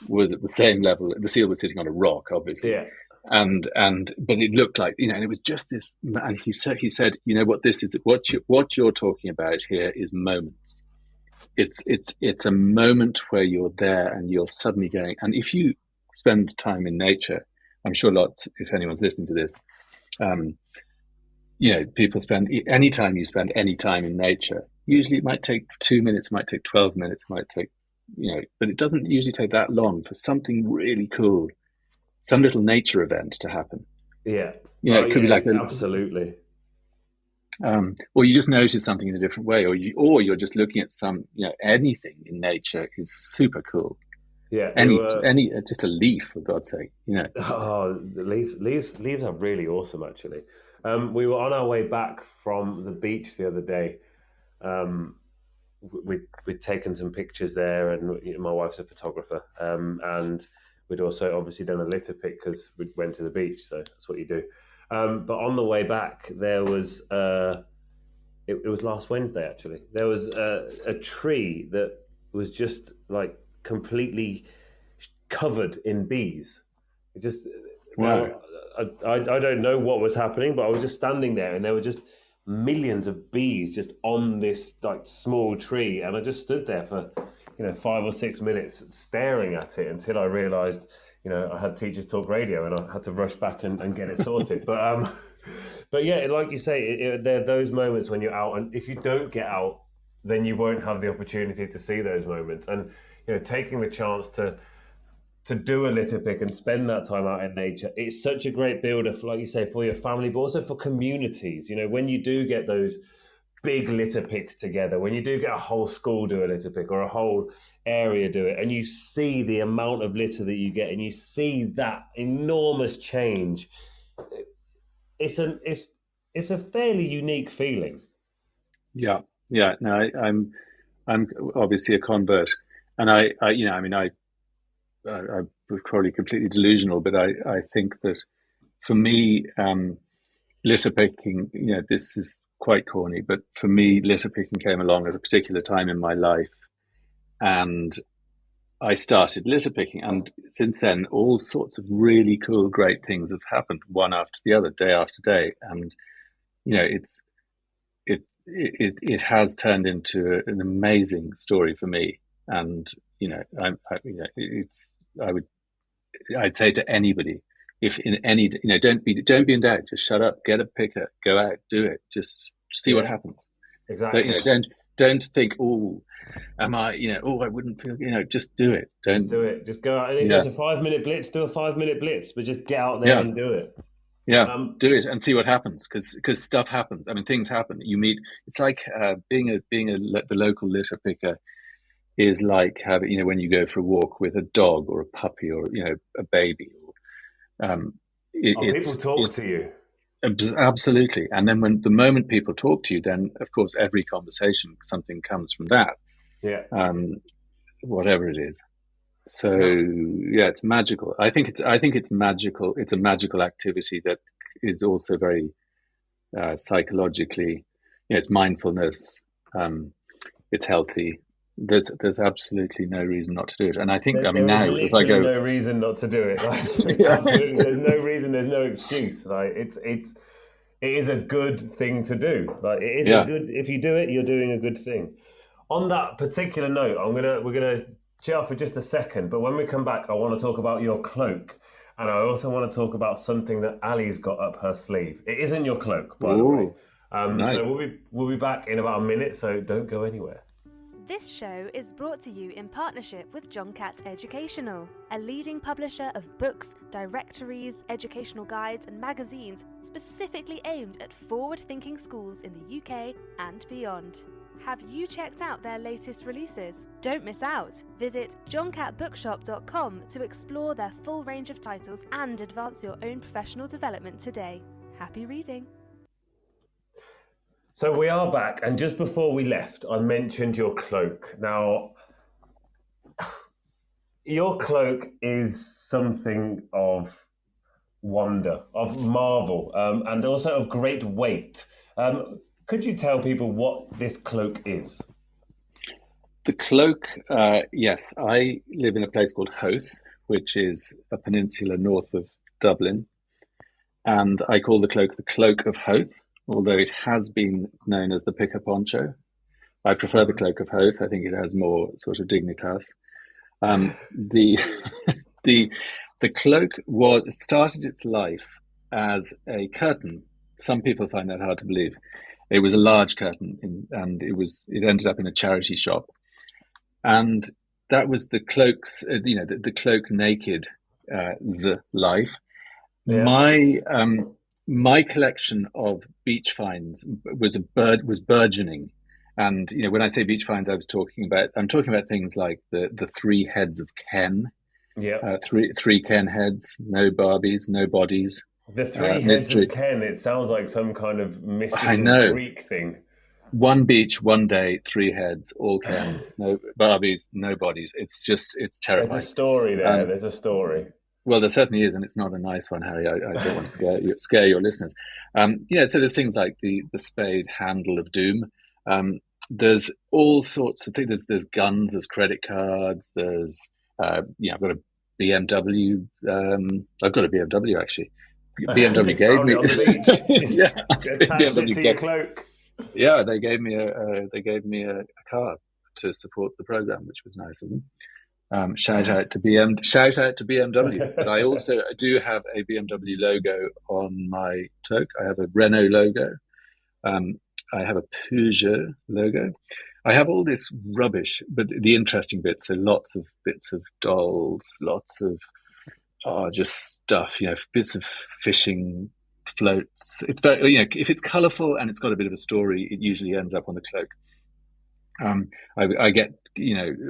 was at the same level. The seal was sitting on a rock, obviously, Yeah. but it looked like, and it was just this. And he said, what this is, what you're talking about here is moments. It's a moment where you're there and you're suddenly going. And if you spend time in nature, I'm sure lots, if anyone's listening to this, people spend any time you spend any time in nature. Usually, it might take 2 minutes, it might take 12 minutes, it might take, but it doesn't usually take that long for something really cool, some little nature event to happen. Yeah. It could be like absolutely. Or you just notice something in a different way, or you're just looking at anything in nature is super cool. Yeah. Any just a leaf, for God's sake, Oh, the leaves are really awesome, actually. We were on our way back from the beach the other day. We'd taken some pictures there, and my wife's a photographer, and we'd also obviously done a litter pick because we went to the beach, so that's what you do. But on the way back, there was it was last Wednesday, actually. There was a tree that was just like completely covered in bees. It just wow. I don't know what was happening, but I was just standing there, and there were just millions of bees just on this like small tree, and I just stood there for 5 or 6 minutes staring at it until I realised I had Teachers Talk Radio and I had to rush back and get it sorted. But yeah, like you say, there are those moments when you're out, and if you don't get out, then you won't have the opportunity to see those moments. And taking the chance to do a litter pick and spend that time out in nature, it's such a great builder for, like you say, for your family, but also for communities. When you do get those big litter picks together, when you do get a whole school do a litter pick or a whole area do it, and you see the amount of litter that you get and you see that enormous change, it's a fairly unique feeling. Yeah. No, I'm obviously a convert, and I was probably completely delusional, but I think that for me, litter picking, this is quite corny, but for me, litter picking came along at a particular time in my life, and I started litter picking, and since then, all sorts of really cool, great things have happened, one after the other, day after day, and it has turned into an amazing story for me, and I'd say to anybody, if in any, don't be in doubt, just shut up, get a picker, go out, do it, just see what happens. Exactly. Don't think, am I, I wouldn't feel, just do it. Just do it. Just go out. And if it's a 5-minute blitz, do a 5-minute blitz, but just get out there and do it. Yeah, do it and see what happens, because stuff happens. I mean, things happen. You meet. It's like being the local litter picker is like having, when you go for a walk with a dog or a puppy or a baby. People talk to you. Absolutely, and then the moment people talk to you, then of course every conversation, something comes from that. Yeah. Whatever it is. So yeah, it's magical. I think it's magical. It's a magical activity that is also very psychologically. It's mindfulness. It's healthy. There's absolutely no reason not to do it. And I think now if I go, no reason not to do it. Absolutely, there's no reason. There's no excuse. It is a good thing to do. It is a good. If you do it, you're doing a good thing. On that particular note, we're gonna chill for just a second, but when we come back, I want to talk about your cloak, and I also want to talk about something that Ali's got up her sleeve. It isn't your cloak, by the way. Nice. So we'll be back in about a minute, so don't go anywhere. This show is brought to you in partnership with John Catt Educational, a leading publisher of books, directories, educational guides and magazines specifically aimed at forward-thinking schools in the UK and beyond. Have you checked out their latest releases? Don't miss out! Visit johncatbookshop.com to explore their full range of titles and advance your own professional development today. Happy reading! So we are back, and just before we left, I mentioned your cloak. Now, your cloak is something of wonder, of marvel, and also of great weight. Could you tell people what this cloak is? The cloak, yes, I live in a place called Howth, which is a peninsula north of Dublin, and I call the cloak of Howth, although it has been known as the picker poncho. I prefer the cloak of Howth. I think it has more sort of dignitas. The the the cloak started its life as a curtain. Some people find that hard to believe. It was a large curtain, and it ended up in a charity shop, and that was the cloak's, the cloak naked life. Yeah. My collection of beach finds was burgeoning, and when I say beach finds, I'm talking about things like the three heads of Ken, Yeah. three Ken heads, no Barbies, no bodies, The three heads mystery. of Ken, it sounds like some kind of I mystical know. Greek thing. One beach, one day, three heads, all Kens, no Barbies, no bodies. It's terrifying. There's a story there. There's a story. Well, there certainly is, and it's not a nice one, Harry. I don't want to scare your listeners. So there's things like the spade handle of doom. There's all sorts of things. There's guns, there's credit cards, there's I've got a BMW. I've got a BMW actually. BMW gave me on the beach. Yeah, Attached it to your cloak. Yeah, they gave me a car to support the program, which was nice of them. Shout out to BMW. But I also do have a BMW logo on my cloak. I have a Renault logo. I have a Peugeot logo. I have all this rubbish, but the interesting bits. So lots of bits of dolls, lots of just stuff. Bits of fishing floats. It's very, if it's colourful and it's got a bit of a story, it usually ends up on the cloak. I get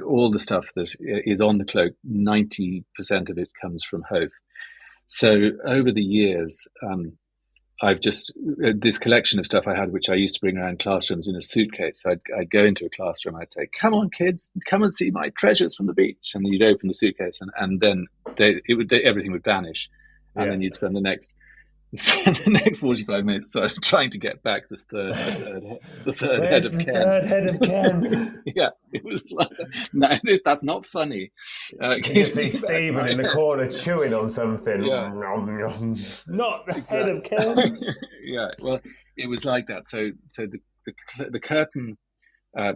all the stuff that is on the cloak. 90% of it comes from Howth. So over the years, I've just this collection of stuff I had, which I used to bring around classrooms in a suitcase. So I'd go into a classroom, I'd say, "Come on, kids, come and see my treasures from the beach," and you'd open the suitcase, and then everything would vanish, and then you'd spend the next 45 minutes trying to get back this third head of Ken. Third head of Ken. Yeah, it was like, no, that's not funny. You can see Stephen in the corner chewing on something. Yeah. Not the head of Ken. Yeah, well, it was like that. So the curtain. I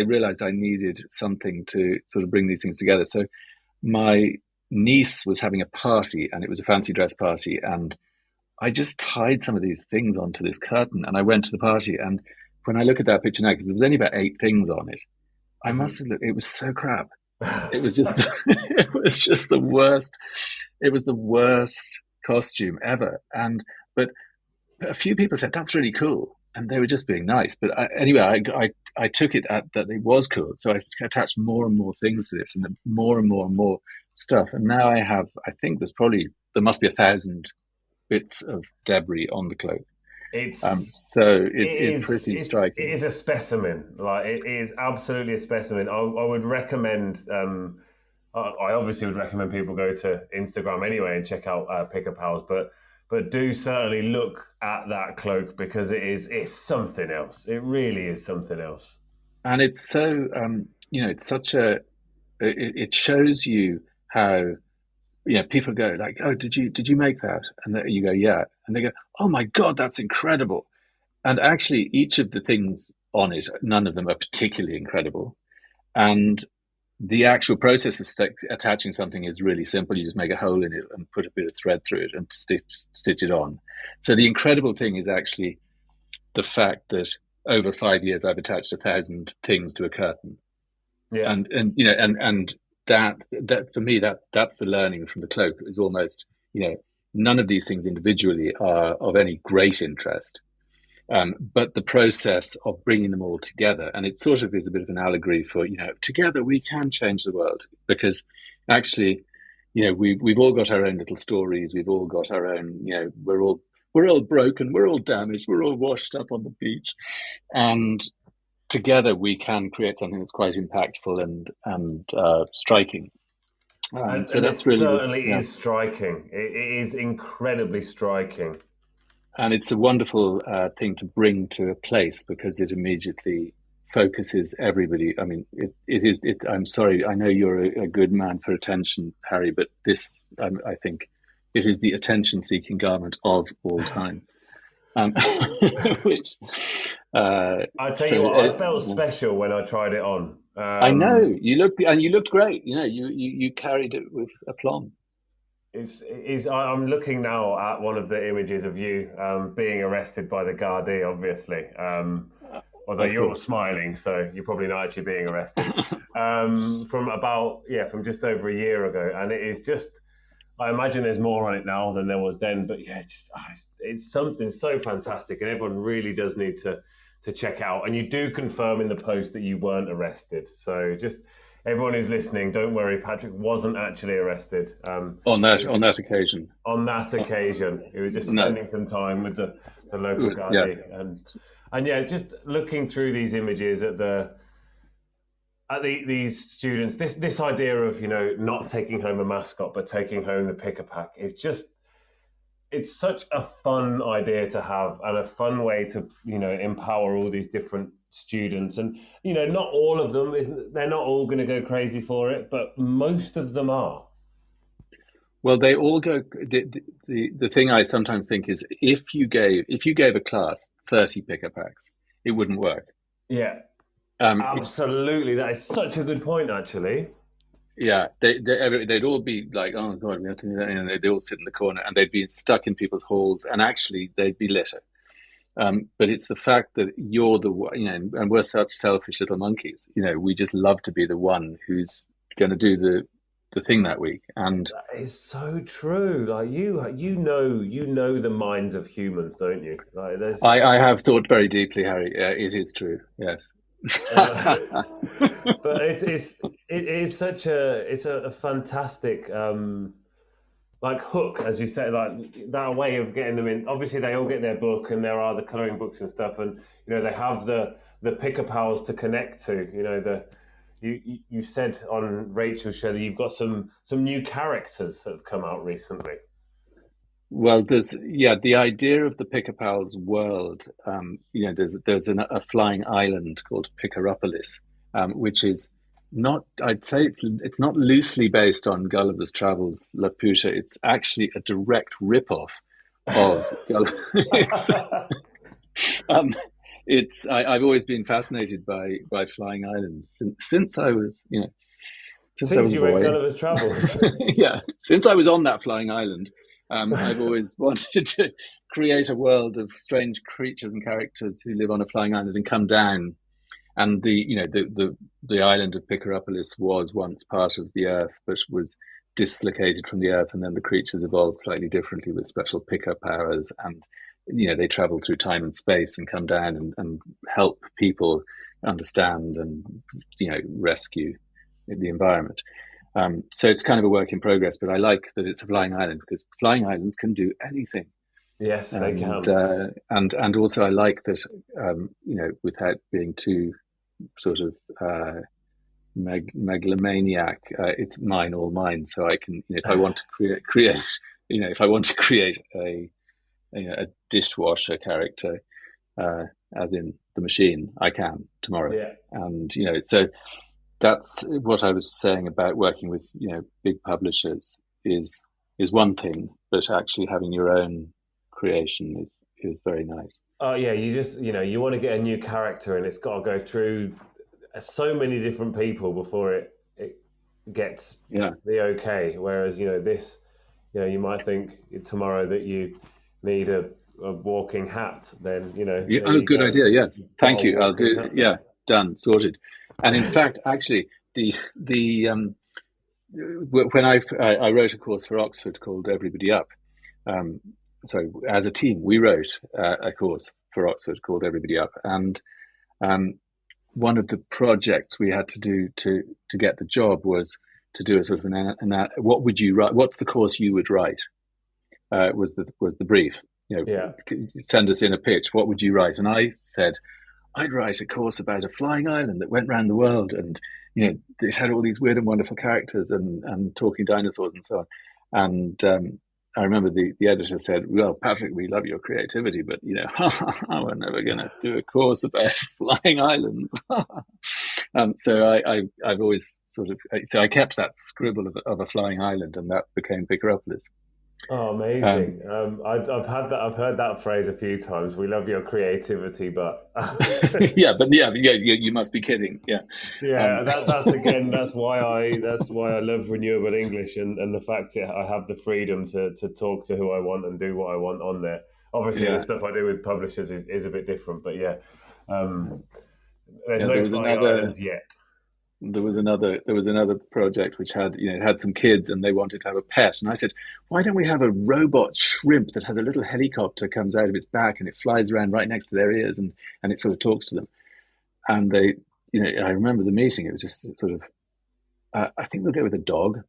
realized I needed something to sort of bring these things together. So my niece was having a party, and it was a fancy dress party, and I just tied some of these things onto this curtain, and I went to the party, and when I look at that picture now, because there was only about 8 things on it, I must have looked, it was so crap. It was just the worst. It was the worst costume ever. But a few people said that's really cool, and they were just being nice. But anyway, I took it that it was cool, so I attached more and more things to this, and more and more and more stuff. And now I think there must be 1,000 bits of debris on the cloak. It is pretty striking. It is a specimen. Like, it is absolutely a specimen. I would recommend. I obviously would recommend people go to Instagram anyway and check out Picker Pals, but do certainly look at that cloak, because it's something else. It really is something else. And it's so it's such it shows you how people go like, "Oh, did you make that?" And you go, "Yeah," and they go, "Oh my God, that's incredible!" And actually, each of the things on it, none of them are particularly incredible, and the actual process of attaching something is really simple. You just make a hole in it and put a bit of thread through it and stitch it on. So the incredible thing is actually the fact that over 5 years I've attached 1,000 things to a curtain. Yeah, and that for me, that's the learning from the cloak. Is almost, none of these things individually are of any great interest, but the process of bringing them all together, and it sort of is a bit of an allegory for, together we can change the world, because actually, we've all got our own little stories. We've all got our own, we're all broken, we're all damaged, we're all washed up on the beach, and together we can create something that's quite impactful and striking. So and it that's really certainly is striking. It is incredibly striking. And it's a wonderful thing to bring to a place because it immediately focuses everybody. I mean, it is. I'm sorry. I know you're a good man for attention, Harry, but this, I think, it is the attention-seeking garment of all time. Which I tell you what, I felt special when I tried it on. I know you looked great. You know, you carried it with aplomb. I'm looking now at one of the images of you being arrested by the Gardaí, obviously. Although you're all smiling, so you're probably not actually being arrested. From just over a year ago, and it is just. I imagine there's more on it now than there was then, but yeah, it's something so fantastic, and everyone really does need to check out. And you do confirm in the post that you weren't arrested, so just everyone who's listening, don't worry, Patrick wasn't actually arrested. On that occasion. On that occasion, he was just spending some time with the local Gardaí, and yeah, just looking through these images at these students, this idea of, you know, not taking home a mascot but taking home the pick-a-pack is just, it's such a fun idea to have and a fun way to, you know, empower all these different students. And, you know, not all of them, they're not all going to go crazy for it, but most of them are. Well, they all go. The thing I sometimes think is if you gave a class 30 pick-a-packs, it wouldn't work. Yeah. Absolutely, that is such a good point. Actually, yeah, they'd all be like, "Oh God, we have to do that," and they'd all sit in the corner, and they'd be stuck in people's halls, and actually they'd be litter. But it's the fact that you're the one, you know, and we're such selfish little monkeys. You know, we just love to be the one who's going to do the thing that week, and that is so true. Like you know the minds of humans, don't you? Like, I have thought very deeply, Harry. It is true. Yes. But it is such a fantastic like hook, as you said, like that way of getting them in. Obviously they all get their book and there are the colouring books and stuff, and you know they have the pick-a-pals to connect to. You know, you said on Rachel's show that you've got some new characters that have come out recently. Well, the idea of the Pick-a-Pals world. You know, there's a flying island called Picaropolis, which is not. I'd say it's not loosely based on Gulliver's Travels, Laputa. It's actually a direct rip-off of Gulliver. I've always been fascinated by flying islands since I was, you know, since you read Gulliver's Travels. Yeah, since I was on that flying island. I've always wanted to create a world of strange creatures and characters who live on a flying island and come down. And the island of Picaropolis was once part of the Earth, but was dislocated from the Earth, and then the creatures evolved slightly differently with special picker powers, and you know they travel through time and space and come down and help people understand and, you know, rescue the environment. So it's kind of a work in progress, but I like that it's a flying island because flying islands can do anything. Yes, they can. And also I like that, you know, without being too sort of megalomaniac, it's mine, all mine. So I can, you know, if I want to create, you know, if I want to create a dishwasher character, as in the machine, I can tomorrow. Yeah. And, you know, so that's what I was saying about working with, you know, big publishers is one thing, but actually having your own creation is very nice. Oh yeah, you just, you know, you want to get a new character and it's got to go through so many different people before it gets the okay. Whereas, you know, this, you know, you might think tomorrow that you need a walking hat, then, you know. Yeah, good idea. Yes, thank you. I'll do. Hat. Yeah, done, sorted. And in fact, actually, when I wrote a course for Oxford called Everybody Up. So as a team, we wrote a course for Oxford called Everybody Up, and one of the projects we had to do to get the job was to do a sort of what would you write? What's the course you would write? Was the brief? You know, send us in a pitch. What would you write? And I said, I'd write a course about a flying island that went around the world and it had all these weird and wonderful characters and talking dinosaurs and so on. And I remember the editor said, "Well, Patrick, we love your creativity, but we're never going to do a course about flying islands." So I've always I kept that scribble of a flying island, and that became Picaropolis. Oh, amazing! I've heard that phrase a few times. We love your creativity, but you must be kidding. That's why I love renewable English and the fact that I have the freedom to talk to who I want and do what I want on there. Obviously, the stuff I do with publishers is a bit different, but there's no flying islands yet. There was another project which had some kids and they wanted to have a pet, and I said, why don't we have a robot shrimp that has a little helicopter comes out of its back and it flies around right next to their ears and it sort of talks to them. And they, I remember the meeting, it was just sort of, I think we'll go with a dog.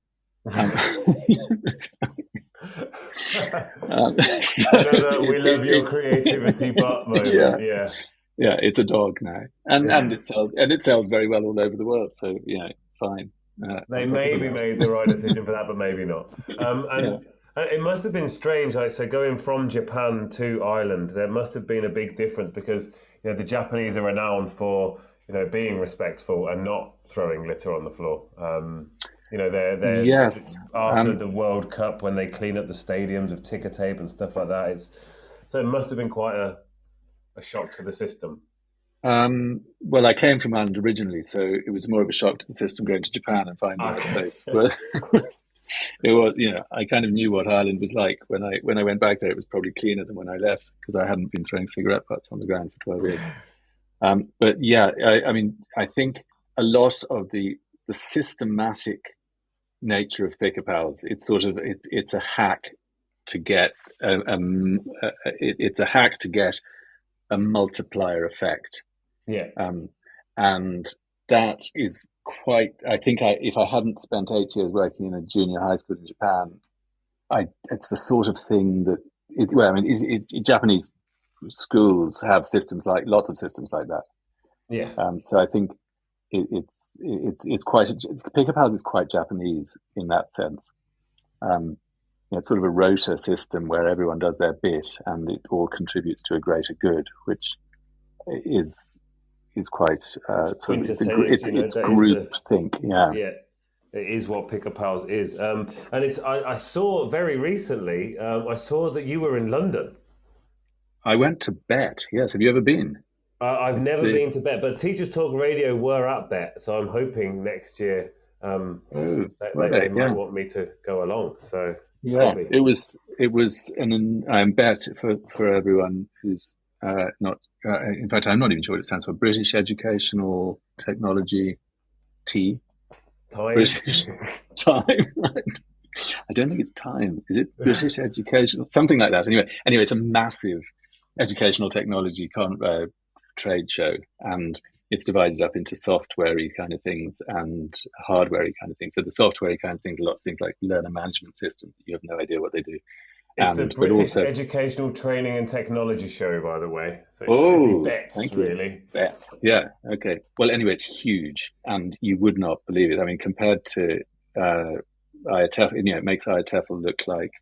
We love your creativity, but moment. Yeah, it's a dog now, and it sells very well all over the world. So fine. They maybe made the right decision for that, but maybe not. It must have been strange. So going from Japan to Ireland, there must have been a big difference because the Japanese are renowned for being respectful and not throwing litter on the floor. They're yes. After the World Cup when they clean up the stadiums with ticker tape and stuff like that. So it must have been quite a shock to the system. Well, I came from Ireland originally, so it was more of a shock to the system going to Japan and finding a place. But it was, I kind of knew what Ireland was like when I went back there. It was probably cleaner than when I left because I hadn't been throwing cigarette butts on the ground for 12 years. But yeah, I think a lot of the systematic nature of Pick a Pals, it's a hack to get it's a hack to get a multiplier effect. And that is quite, I think if I hadn't spent 8 years working in a junior high school in Japan, it's the sort of thing that Japanese schools have lots of systems like that. So I think it's quite, Pick a Pals is quite Japanese in that sense. It's sort of a rota system where everyone does their bit and it all contributes to a greater good, which is quite it's group think. It is what Pick a Pals is. And I saw very recently, I saw that you were in London. I went to BET. Yes, have you ever been? I've never been to BET, but Teachers Talk Radio were at BET, so I'm hoping next year they might want me to go along. So maybe. it was BET for everyone who's not. In fact, I'm not even sure what it stands for. British Educational Technology Time. British Time. I don't think it's time. Is it British Educational? Something like that. Anyway, it's a massive educational technology trade show, and it's divided up into software-y kind of things and hardware-y kind of things. So the software-y kind of things, a lot of things like learner management systems, you have no idea what they do. It's the British Educational Training and Technology Show, by the way. So it should be BETS, really. BETS. Yeah, okay. Well, anyway, it's huge, and you would not believe it. I mean, compared to IATEF, it makes IATEF look like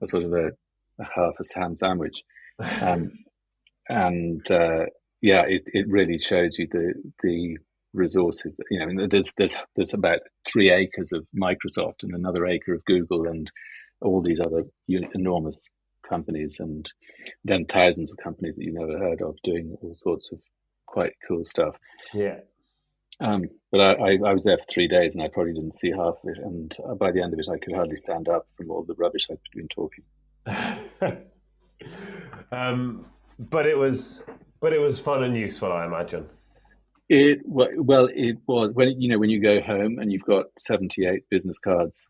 a sort of a half a ham sandwich. It really shows you the resources that, there's about 3 acres of Microsoft and another acre of Google and all these other enormous companies, and then thousands of companies that you never heard of doing all sorts of quite cool stuff. But I was there for 3 days and I probably didn't see half of it, and by the end of it I could hardly stand up from all the rubbish I'd been talking. But it was fun and useful, I imagine. It was when you go home and you've got 78 business cards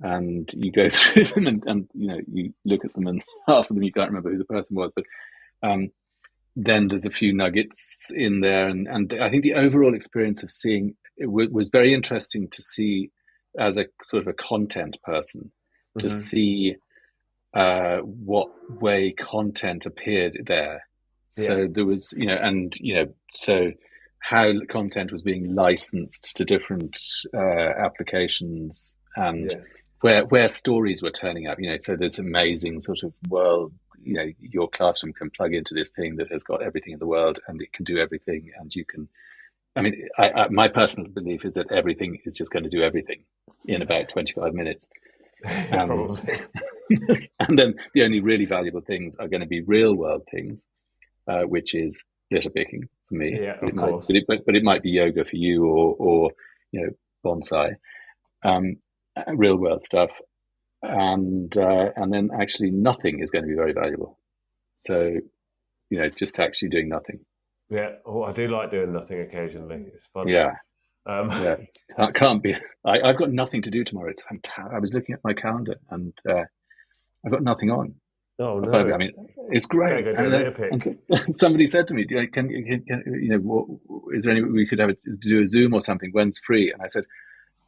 and you go through them and you look at them and half of them you can't remember who the person was, but then there's a few nuggets in there, and I think the overall experience of seeing it was very interesting to see as a sort of a content person, to see what way content appeared there. So there was, so how content was being licensed to different applications, and where stories were turning up. So there's amazing sort of world. Your classroom can plug into this thing that has got everything in the world, and it can do everything, and you can. I mean, my personal belief is that everything is just going to do everything in about 25 minutes. And then the only really valuable things are going to be real world things, which is litter picking for me. Yeah, of course. But it might be yoga for you, or bonsai, real world stuff, and then actually nothing is going to be very valuable. So, just actually doing nothing. Yeah, I do like doing nothing occasionally. It's fun. Yeah. Can't be. I've got nothing to do tomorrow. It's fantastic. I was looking at my calendar, and I've got nothing on. Oh no! I mean, it's great. And somebody said to me, "Can is there any we could do a Zoom or something when's free?" And I said,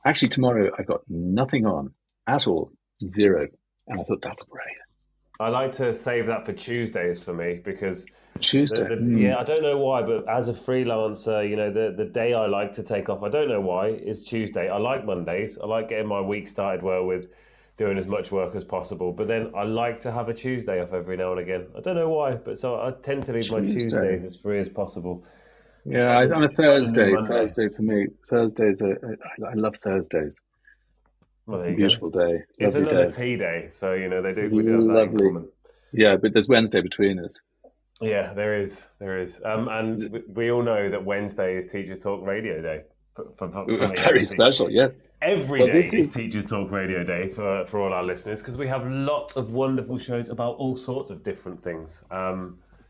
"Actually, tomorrow I've got nothing on at all, zero." And I thought that's great. I like to save that for Tuesdays for me, because Tuesday. I don't know why, but as a freelancer, the day I like to take off, I don't know why, is Tuesday. I like Mondays. I like getting my week started well with doing as much work as possible. But then I like to have a Tuesday off every now and again. I don't know why, but so I tend to leave my Tuesdays as free as possible. Yeah, on a Thursday. Thursday for me. Thursdays I love Thursdays. Well, it's a beautiful day. It's another tea day, so we do have that in common. Yeah, but there's Wednesday between us. Yeah, there is. And we all know that Wednesday is Teachers Talk Radio Day. Very special, yes. Every day is Teachers Talk Radio Day for all our listeners, because we have lots of wonderful shows about all sorts of different things.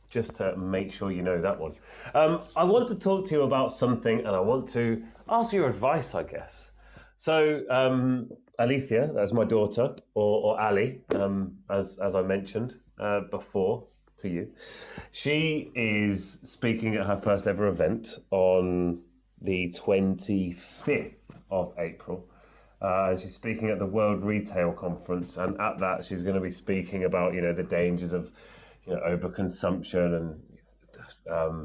Just to make sure you know that one. I want to talk to you about something, and I want to ask your advice, I guess. So, Alethea, that's my daughter, or Ali, as I mentioned before to you. She is speaking at her first ever event on the 25th of April. And she's speaking at the World Retail Conference, and at that she's going to be speaking about the dangers of overconsumption, and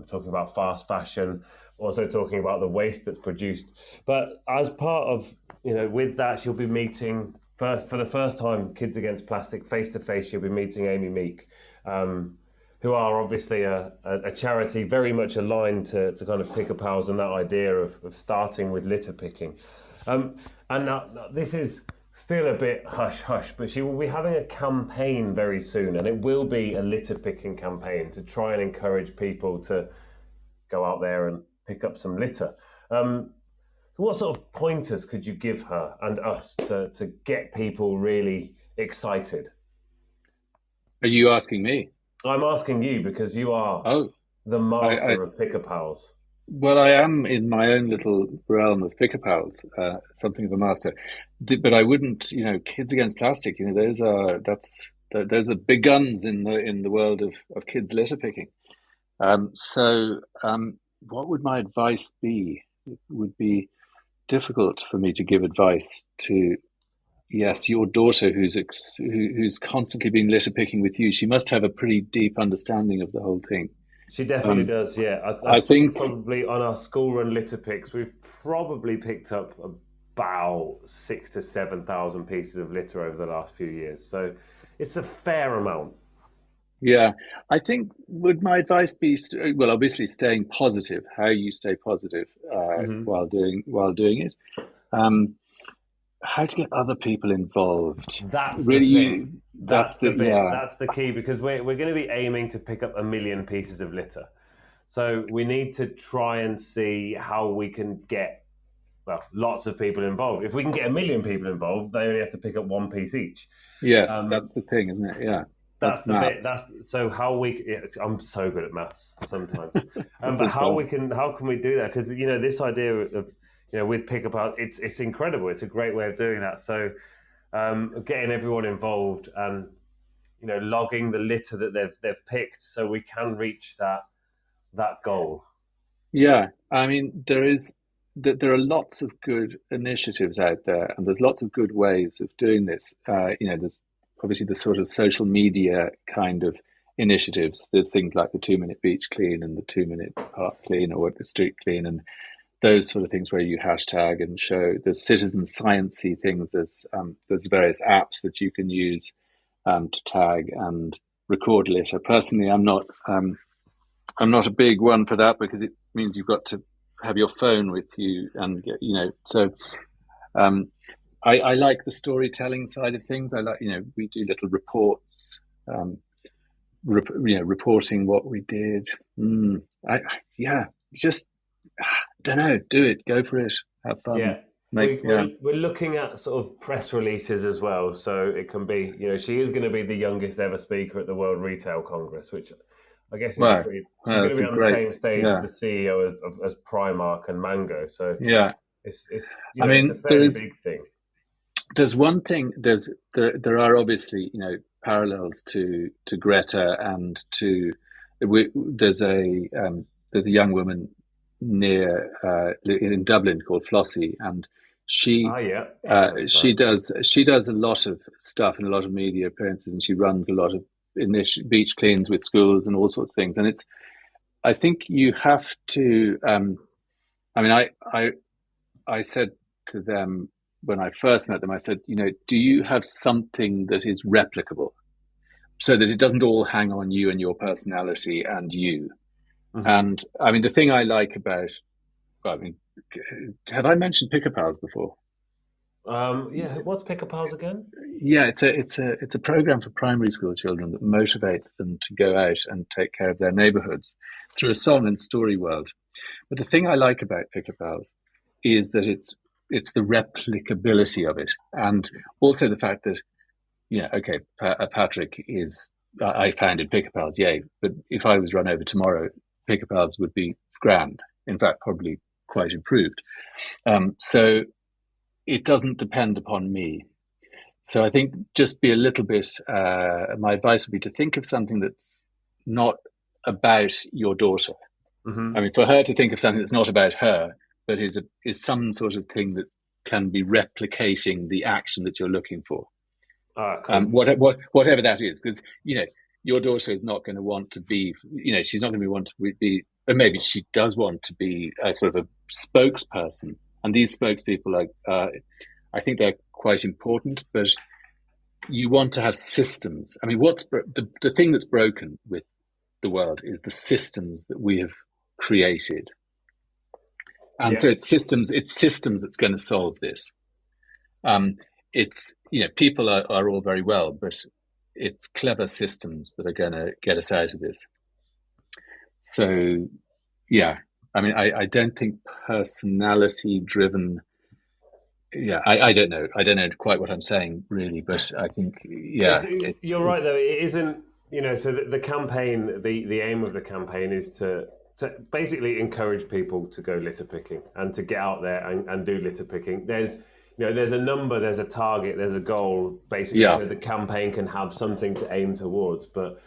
talking about fast fashion, also talking about the waste that's produced. But as part of with that, she'll be meeting for the first time Kids Against Plastic face to face. She'll be meeting Amy Meek, who are obviously a charity very much aligned to kind of Pick a Pals and that idea of starting with litter picking. And now this is still a bit hush-hush, but she will be having a campaign very soon, and it will be a litter picking campaign to try and encourage people to go out there and pick up some litter. What sort of pointers could you give her and us to get people really excited? Are you asking me? I'm asking you, because you are the master of Pick a Pals. Well, I am in my own little realm of Pick a Pals, something of a master. But I wouldn't, Kids Against Plastic. Those are big guns in the world of kids litter picking. So what would my advice be? It would be difficult for me to give advice to, yes, your daughter who's constantly been litter picking with you. She must have a pretty deep understanding of the whole thing. She definitely does, yeah. I think probably on our school run litter picks, we've probably picked up about 6,000 to 7,000 pieces of litter over the last few years. So it's a fair amount. Yeah, I think would my advice be, well, obviously staying positive, how you stay positive while doing it. How to get other people involved. That's really, the thing. That's the bit. Yeah. That's the key, because we're going to be aiming to pick up 1 million pieces of litter. So we need to try and see how we can get, lots of people involved. If we can get 1 million people involved, they only have to pick up 1 piece each. Yes, that's the thing, isn't it? Yeah. That's the bit. So how we. I'm so good at maths sometimes. But how can we do that? Because this idea of with Pick a Pals, it's incredible. It's a great way of doing that. So getting everyone involved and logging the litter that they've picked, so we can reach that goal. Yeah, I mean there are lots of good initiatives out there, and there's lots of good ways of doing this. There's obviously the sort of social media kind of initiatives. There's things like the 2-minute beach clean and the 2-minute park clean or the street clean and those sort of things where you hashtag and show. There's citizen sciencey things. There's various apps that you can use to tag and record litter. Personally, I'm not a big one for that because it means you've got to have your phone with you, and so I like the storytelling side of things. I like, we do little reports, reporting what we did. Just don't know, do it, go for it, have fun. Yeah. We're looking at sort of press releases as well, so it can be, she is going to be the youngest ever speaker at the World Retail Congress, which I guess is she's going to be on the same stage as the CEO as Primark and Mango. So it's it's a fairly big thing. There's one thing. There are obviously parallels to Greta and to there's a young woman near in Dublin called Flossie, and she does a lot of stuff and a lot of media appearances, and she runs a lot of beach cleans with schools and all sorts of things. And I think you have to. I said to them when I first met them, I said, do you have something that is replicable, so that it doesn't all hang on you and your personality and you. Mm-hmm. And the thing I like about, have I mentioned Pick a Pals before? What's Pick a Pals again? Yeah, it's a program for primary school children that motivates them to go out and take care of their neighborhoods through a song and story world. But the thing I like about Pick a Pals is that it's the replicability of it, and also the fact that Patrick is. I founded Pick a Pals, yay! But if I was run over tomorrow, Pick a Pals would be grand. In fact, probably quite improved. So it doesn't depend upon me. So I think just be a little bit. My advice would be to think of something that's not about your daughter. Mm-hmm. For her to think of something that's not about her, but is some sort of thing that can be replicating the action that you're looking for. Cool. Whatever that is, because your daughter is not going to want to be, she's not going to want to be, but maybe she does want to be a sort of a spokesperson. And these spokespeople I think they're quite important, but you want to have systems. What's the thing that's broken with the world is the systems that we have created. And so it's systems that's going to solve this. It's, people are all very well, but it's clever systems that are going to get us out of this. So, I don't think personality driven. I don't know. I don't know quite what I'm saying really, but I think, you're right though. It isn't, so the campaign, the aim of the campaign is to basically encourage people to go litter picking and to get out there and do litter picking. There's a number, there's a target, there's a goal, basically, so the campaign can have something to aim towards. But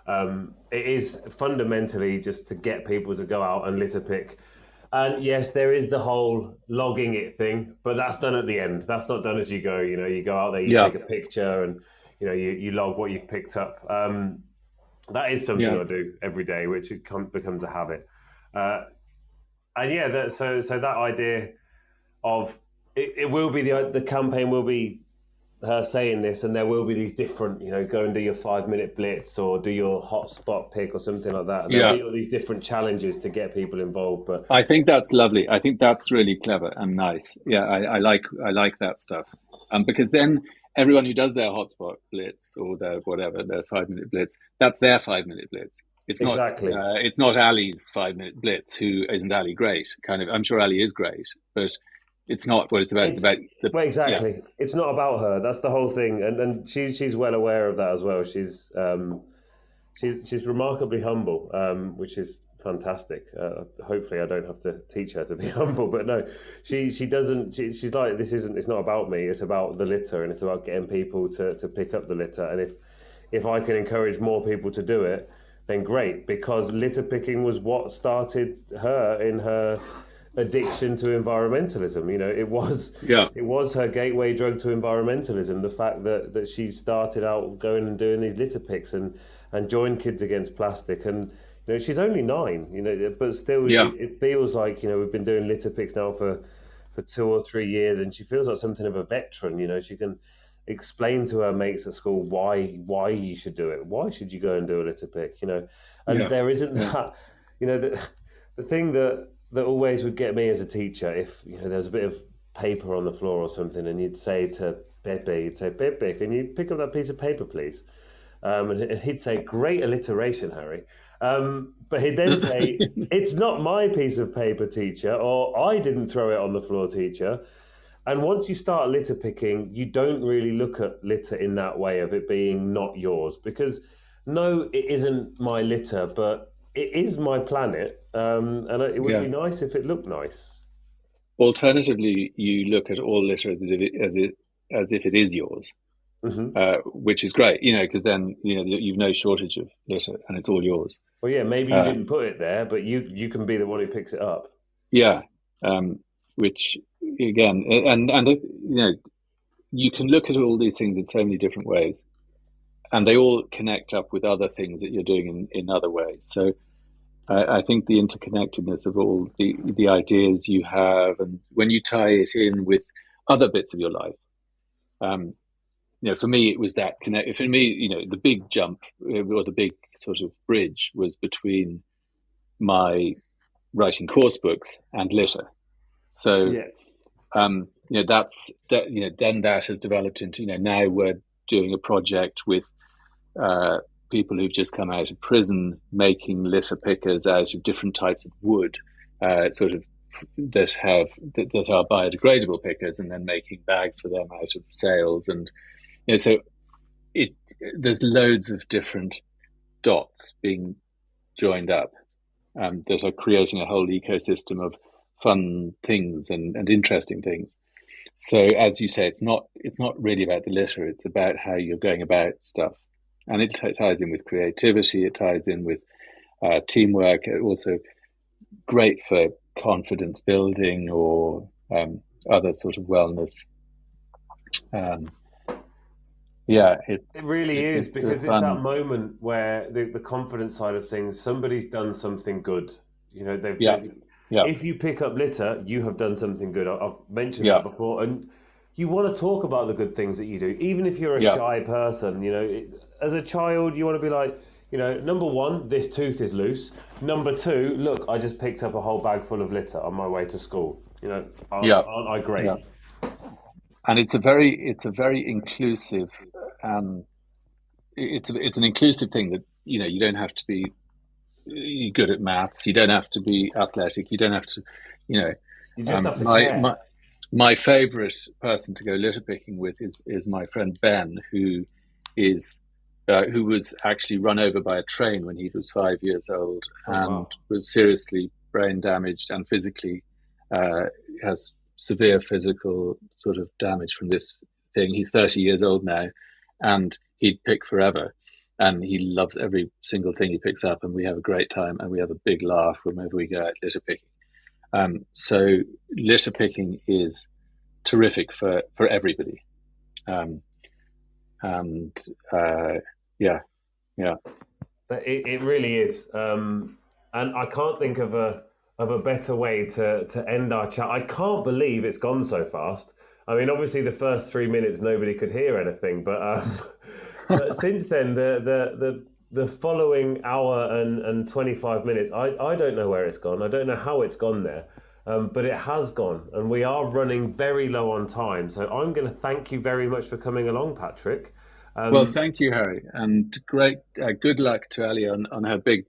it is fundamentally just to get people to go out and litter pick. And yes, there is the whole logging it thing, but that's done at the end. That's not done as you go. You go out there, you take a picture, and you log what you've picked up. That is something I do every day, which becomes a habit. So that idea of it will be the campaign will be her saying this, and there will be these different, go and do your 5-minute blitz or do your hotspot pick or something like that. There'll be all these different challenges to get people involved. But I think that's lovely. I think that's really clever and nice. Yeah, I like that stuff. Because then everyone who does their hotspot blitz or their 5-minute blitz, that's their 5-minute blitz. It's not exactly. It's not Ali's 5-minute blitz. Who isn't Ali great? I'm sure Ali is great, but it's not what it's about. It's about exactly. Yeah. It's not about her. That's the whole thing, and she's well aware of that as well. She's remarkably humble, which is fantastic. Hopefully, I don't have to teach her to be humble. But no, she doesn't. She's like, it's not about me. It's about the litter, and it's about getting people to pick up the litter. And if I can encourage more people to do it, then great. Because litter picking was what started her in her addiction to environmentalism. It was her gateway drug to environmentalism. The fact that she started out going and doing these litter picks, and and join Kids Against Plastic. And she's only 9, but still, Yeah. it feels like we've been doing litter picks now for 2 or 3 years, and she feels like something of a veteran. She can explain to her mates at school why you should do it. Why should you go and do a litter pick? And there isn't that. The thing that always would get me as a teacher, if there was a bit of paper on the floor or something, and you'd say to Pepe, can you pick up that piece of paper, please? And he'd say, great alliteration, Harry. But he'd then say, it's not my piece of paper, teacher, or I didn't throw it on the floor, teacher. And once you start litter picking, you don't really look at litter in that way of it being not yours, because no, it isn't my litter, but it is my planet, and it would be nice if it looked nice. Alternatively, you look at all litter as if it is yours, which is great, because then you've no shortage of litter and it's all yours. Well, yeah, maybe you didn't put it there, but you can be the one who picks it up. Yeah, which again, and you can look at all these things in so many different ways, and they all connect up with other things that you're doing in other ways. So I think the interconnectedness of all the ideas you have, and when you tie it in with other bits of your life, for me it was that connect. For me, the big jump or the big sort of bridge was between my writing course books and litter. So that's that. Then that has developed into now we're doing a project with people who've just come out of prison, making litter pickers out of different types of wood, that are biodegradable pickers, and then making bags for them out of sails. And so there's loads of different dots being joined up that are creating a whole ecosystem of fun things and interesting things. So as you say, it's not really about the litter, it's about how you're going about stuff. And it ties in with creativity, it ties in with teamwork, also great for confidence building or other sort of wellness. It really is, because it's that moment where the confidence side of things, somebody's done something good. If you pick up litter, you have done something good. I've mentioned that before, and you want to talk about the good things that you do, even if you're a shy person. As a child, you want to be like, number one, this tooth is loose. Number two, look, I just picked up a whole bag full of litter on my way to school. Aren't I great? Yeah. And it's a very inclusive. It's an inclusive thing that you don't have to be good at maths. You don't have to be athletic. You don't have to. You just have to care. My favorite person to go litter picking with is my friend Ben, who was actually run over by a train when he was 5 years old was seriously brain damaged and physically has severe physical sort of damage from this thing. He's 30 years old now, and he'd pick forever, and he loves every single thing he picks up, and we have a great time and we have a big laugh whenever we go out litter picking. So litter picking is terrific for everybody. It really is, and I can't think of a better way to end our chat. I can't believe it's gone so fast. I mean, obviously the first 3 minutes nobody could hear anything, but since then the following hour and 25 minutes, I don't know where it's gone. I don't know how it's gone there. But it has gone, and we are running very low on time. So I'm going to thank you very much for coming along, Patrick. Well, thank you, Harry, and great. Good luck to Ali on her big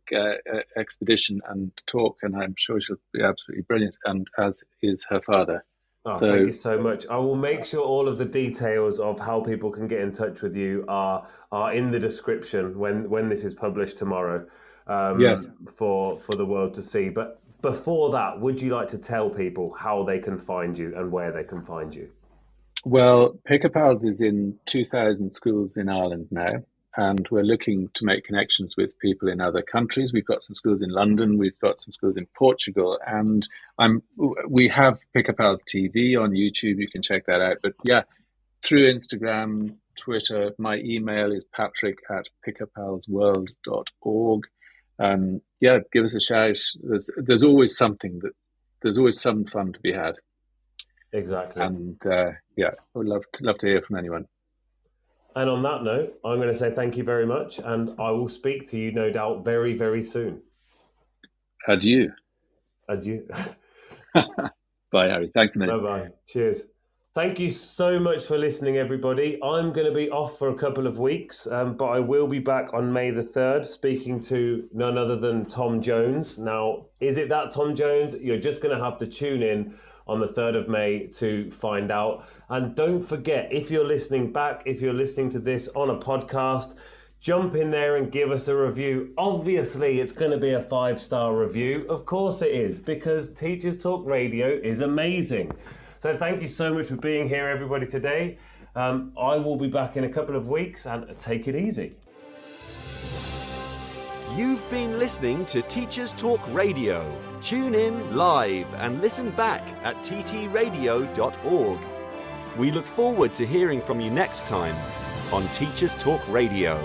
expedition and talk, and I'm sure she'll be absolutely brilliant, and as is her father. Thank you so much. I will make sure all of the details of how people can get in touch with you are in the description when this is published tomorrow. Yes, for the world to see. But before that, would you like to tell people how they can find you and where they can find you? Well, Pick a Pals is in 2,000 schools in Ireland now, and we're looking to make connections with people in other countries. We've got some schools in London, we've got some schools in Portugal, and we have Pick a Pals TV on YouTube. You can check that out. But yeah, through Instagram, Twitter. My email is patrick@pickapalsworld.org. Yeah, give us a shout. There's always something there's always some fun to be had. Exactly. And yeah, I would love to hear from anyone. And on that note, I'm going to say thank you very much, and I will speak to you, no doubt, very, very soon. Adieu. Adieu. Bye, Harry. Thanks a minute. Bye-bye. Cheers. Thank you so much for listening, everybody. I'm going to be off for a couple of weeks, but I will be back on May the 3rd, speaking to none other than Tom Jones. Now, is it that Tom Jones? You're just going to have to tune in on the 3rd of May to find out. And don't forget, if you're listening back, if you're listening to this on a podcast, jump in there and give us a review. Obviously, it's going to be a 5-star review. Of course it is, because Teachers Talk Radio is amazing. So thank you so much for being here, everybody, today. I will be back in a couple of weeks, and take it easy. You've been listening to Teachers Talk Radio. Tune in live and listen back at ttradio.org. We look forward to hearing from you next time on Teachers Talk Radio.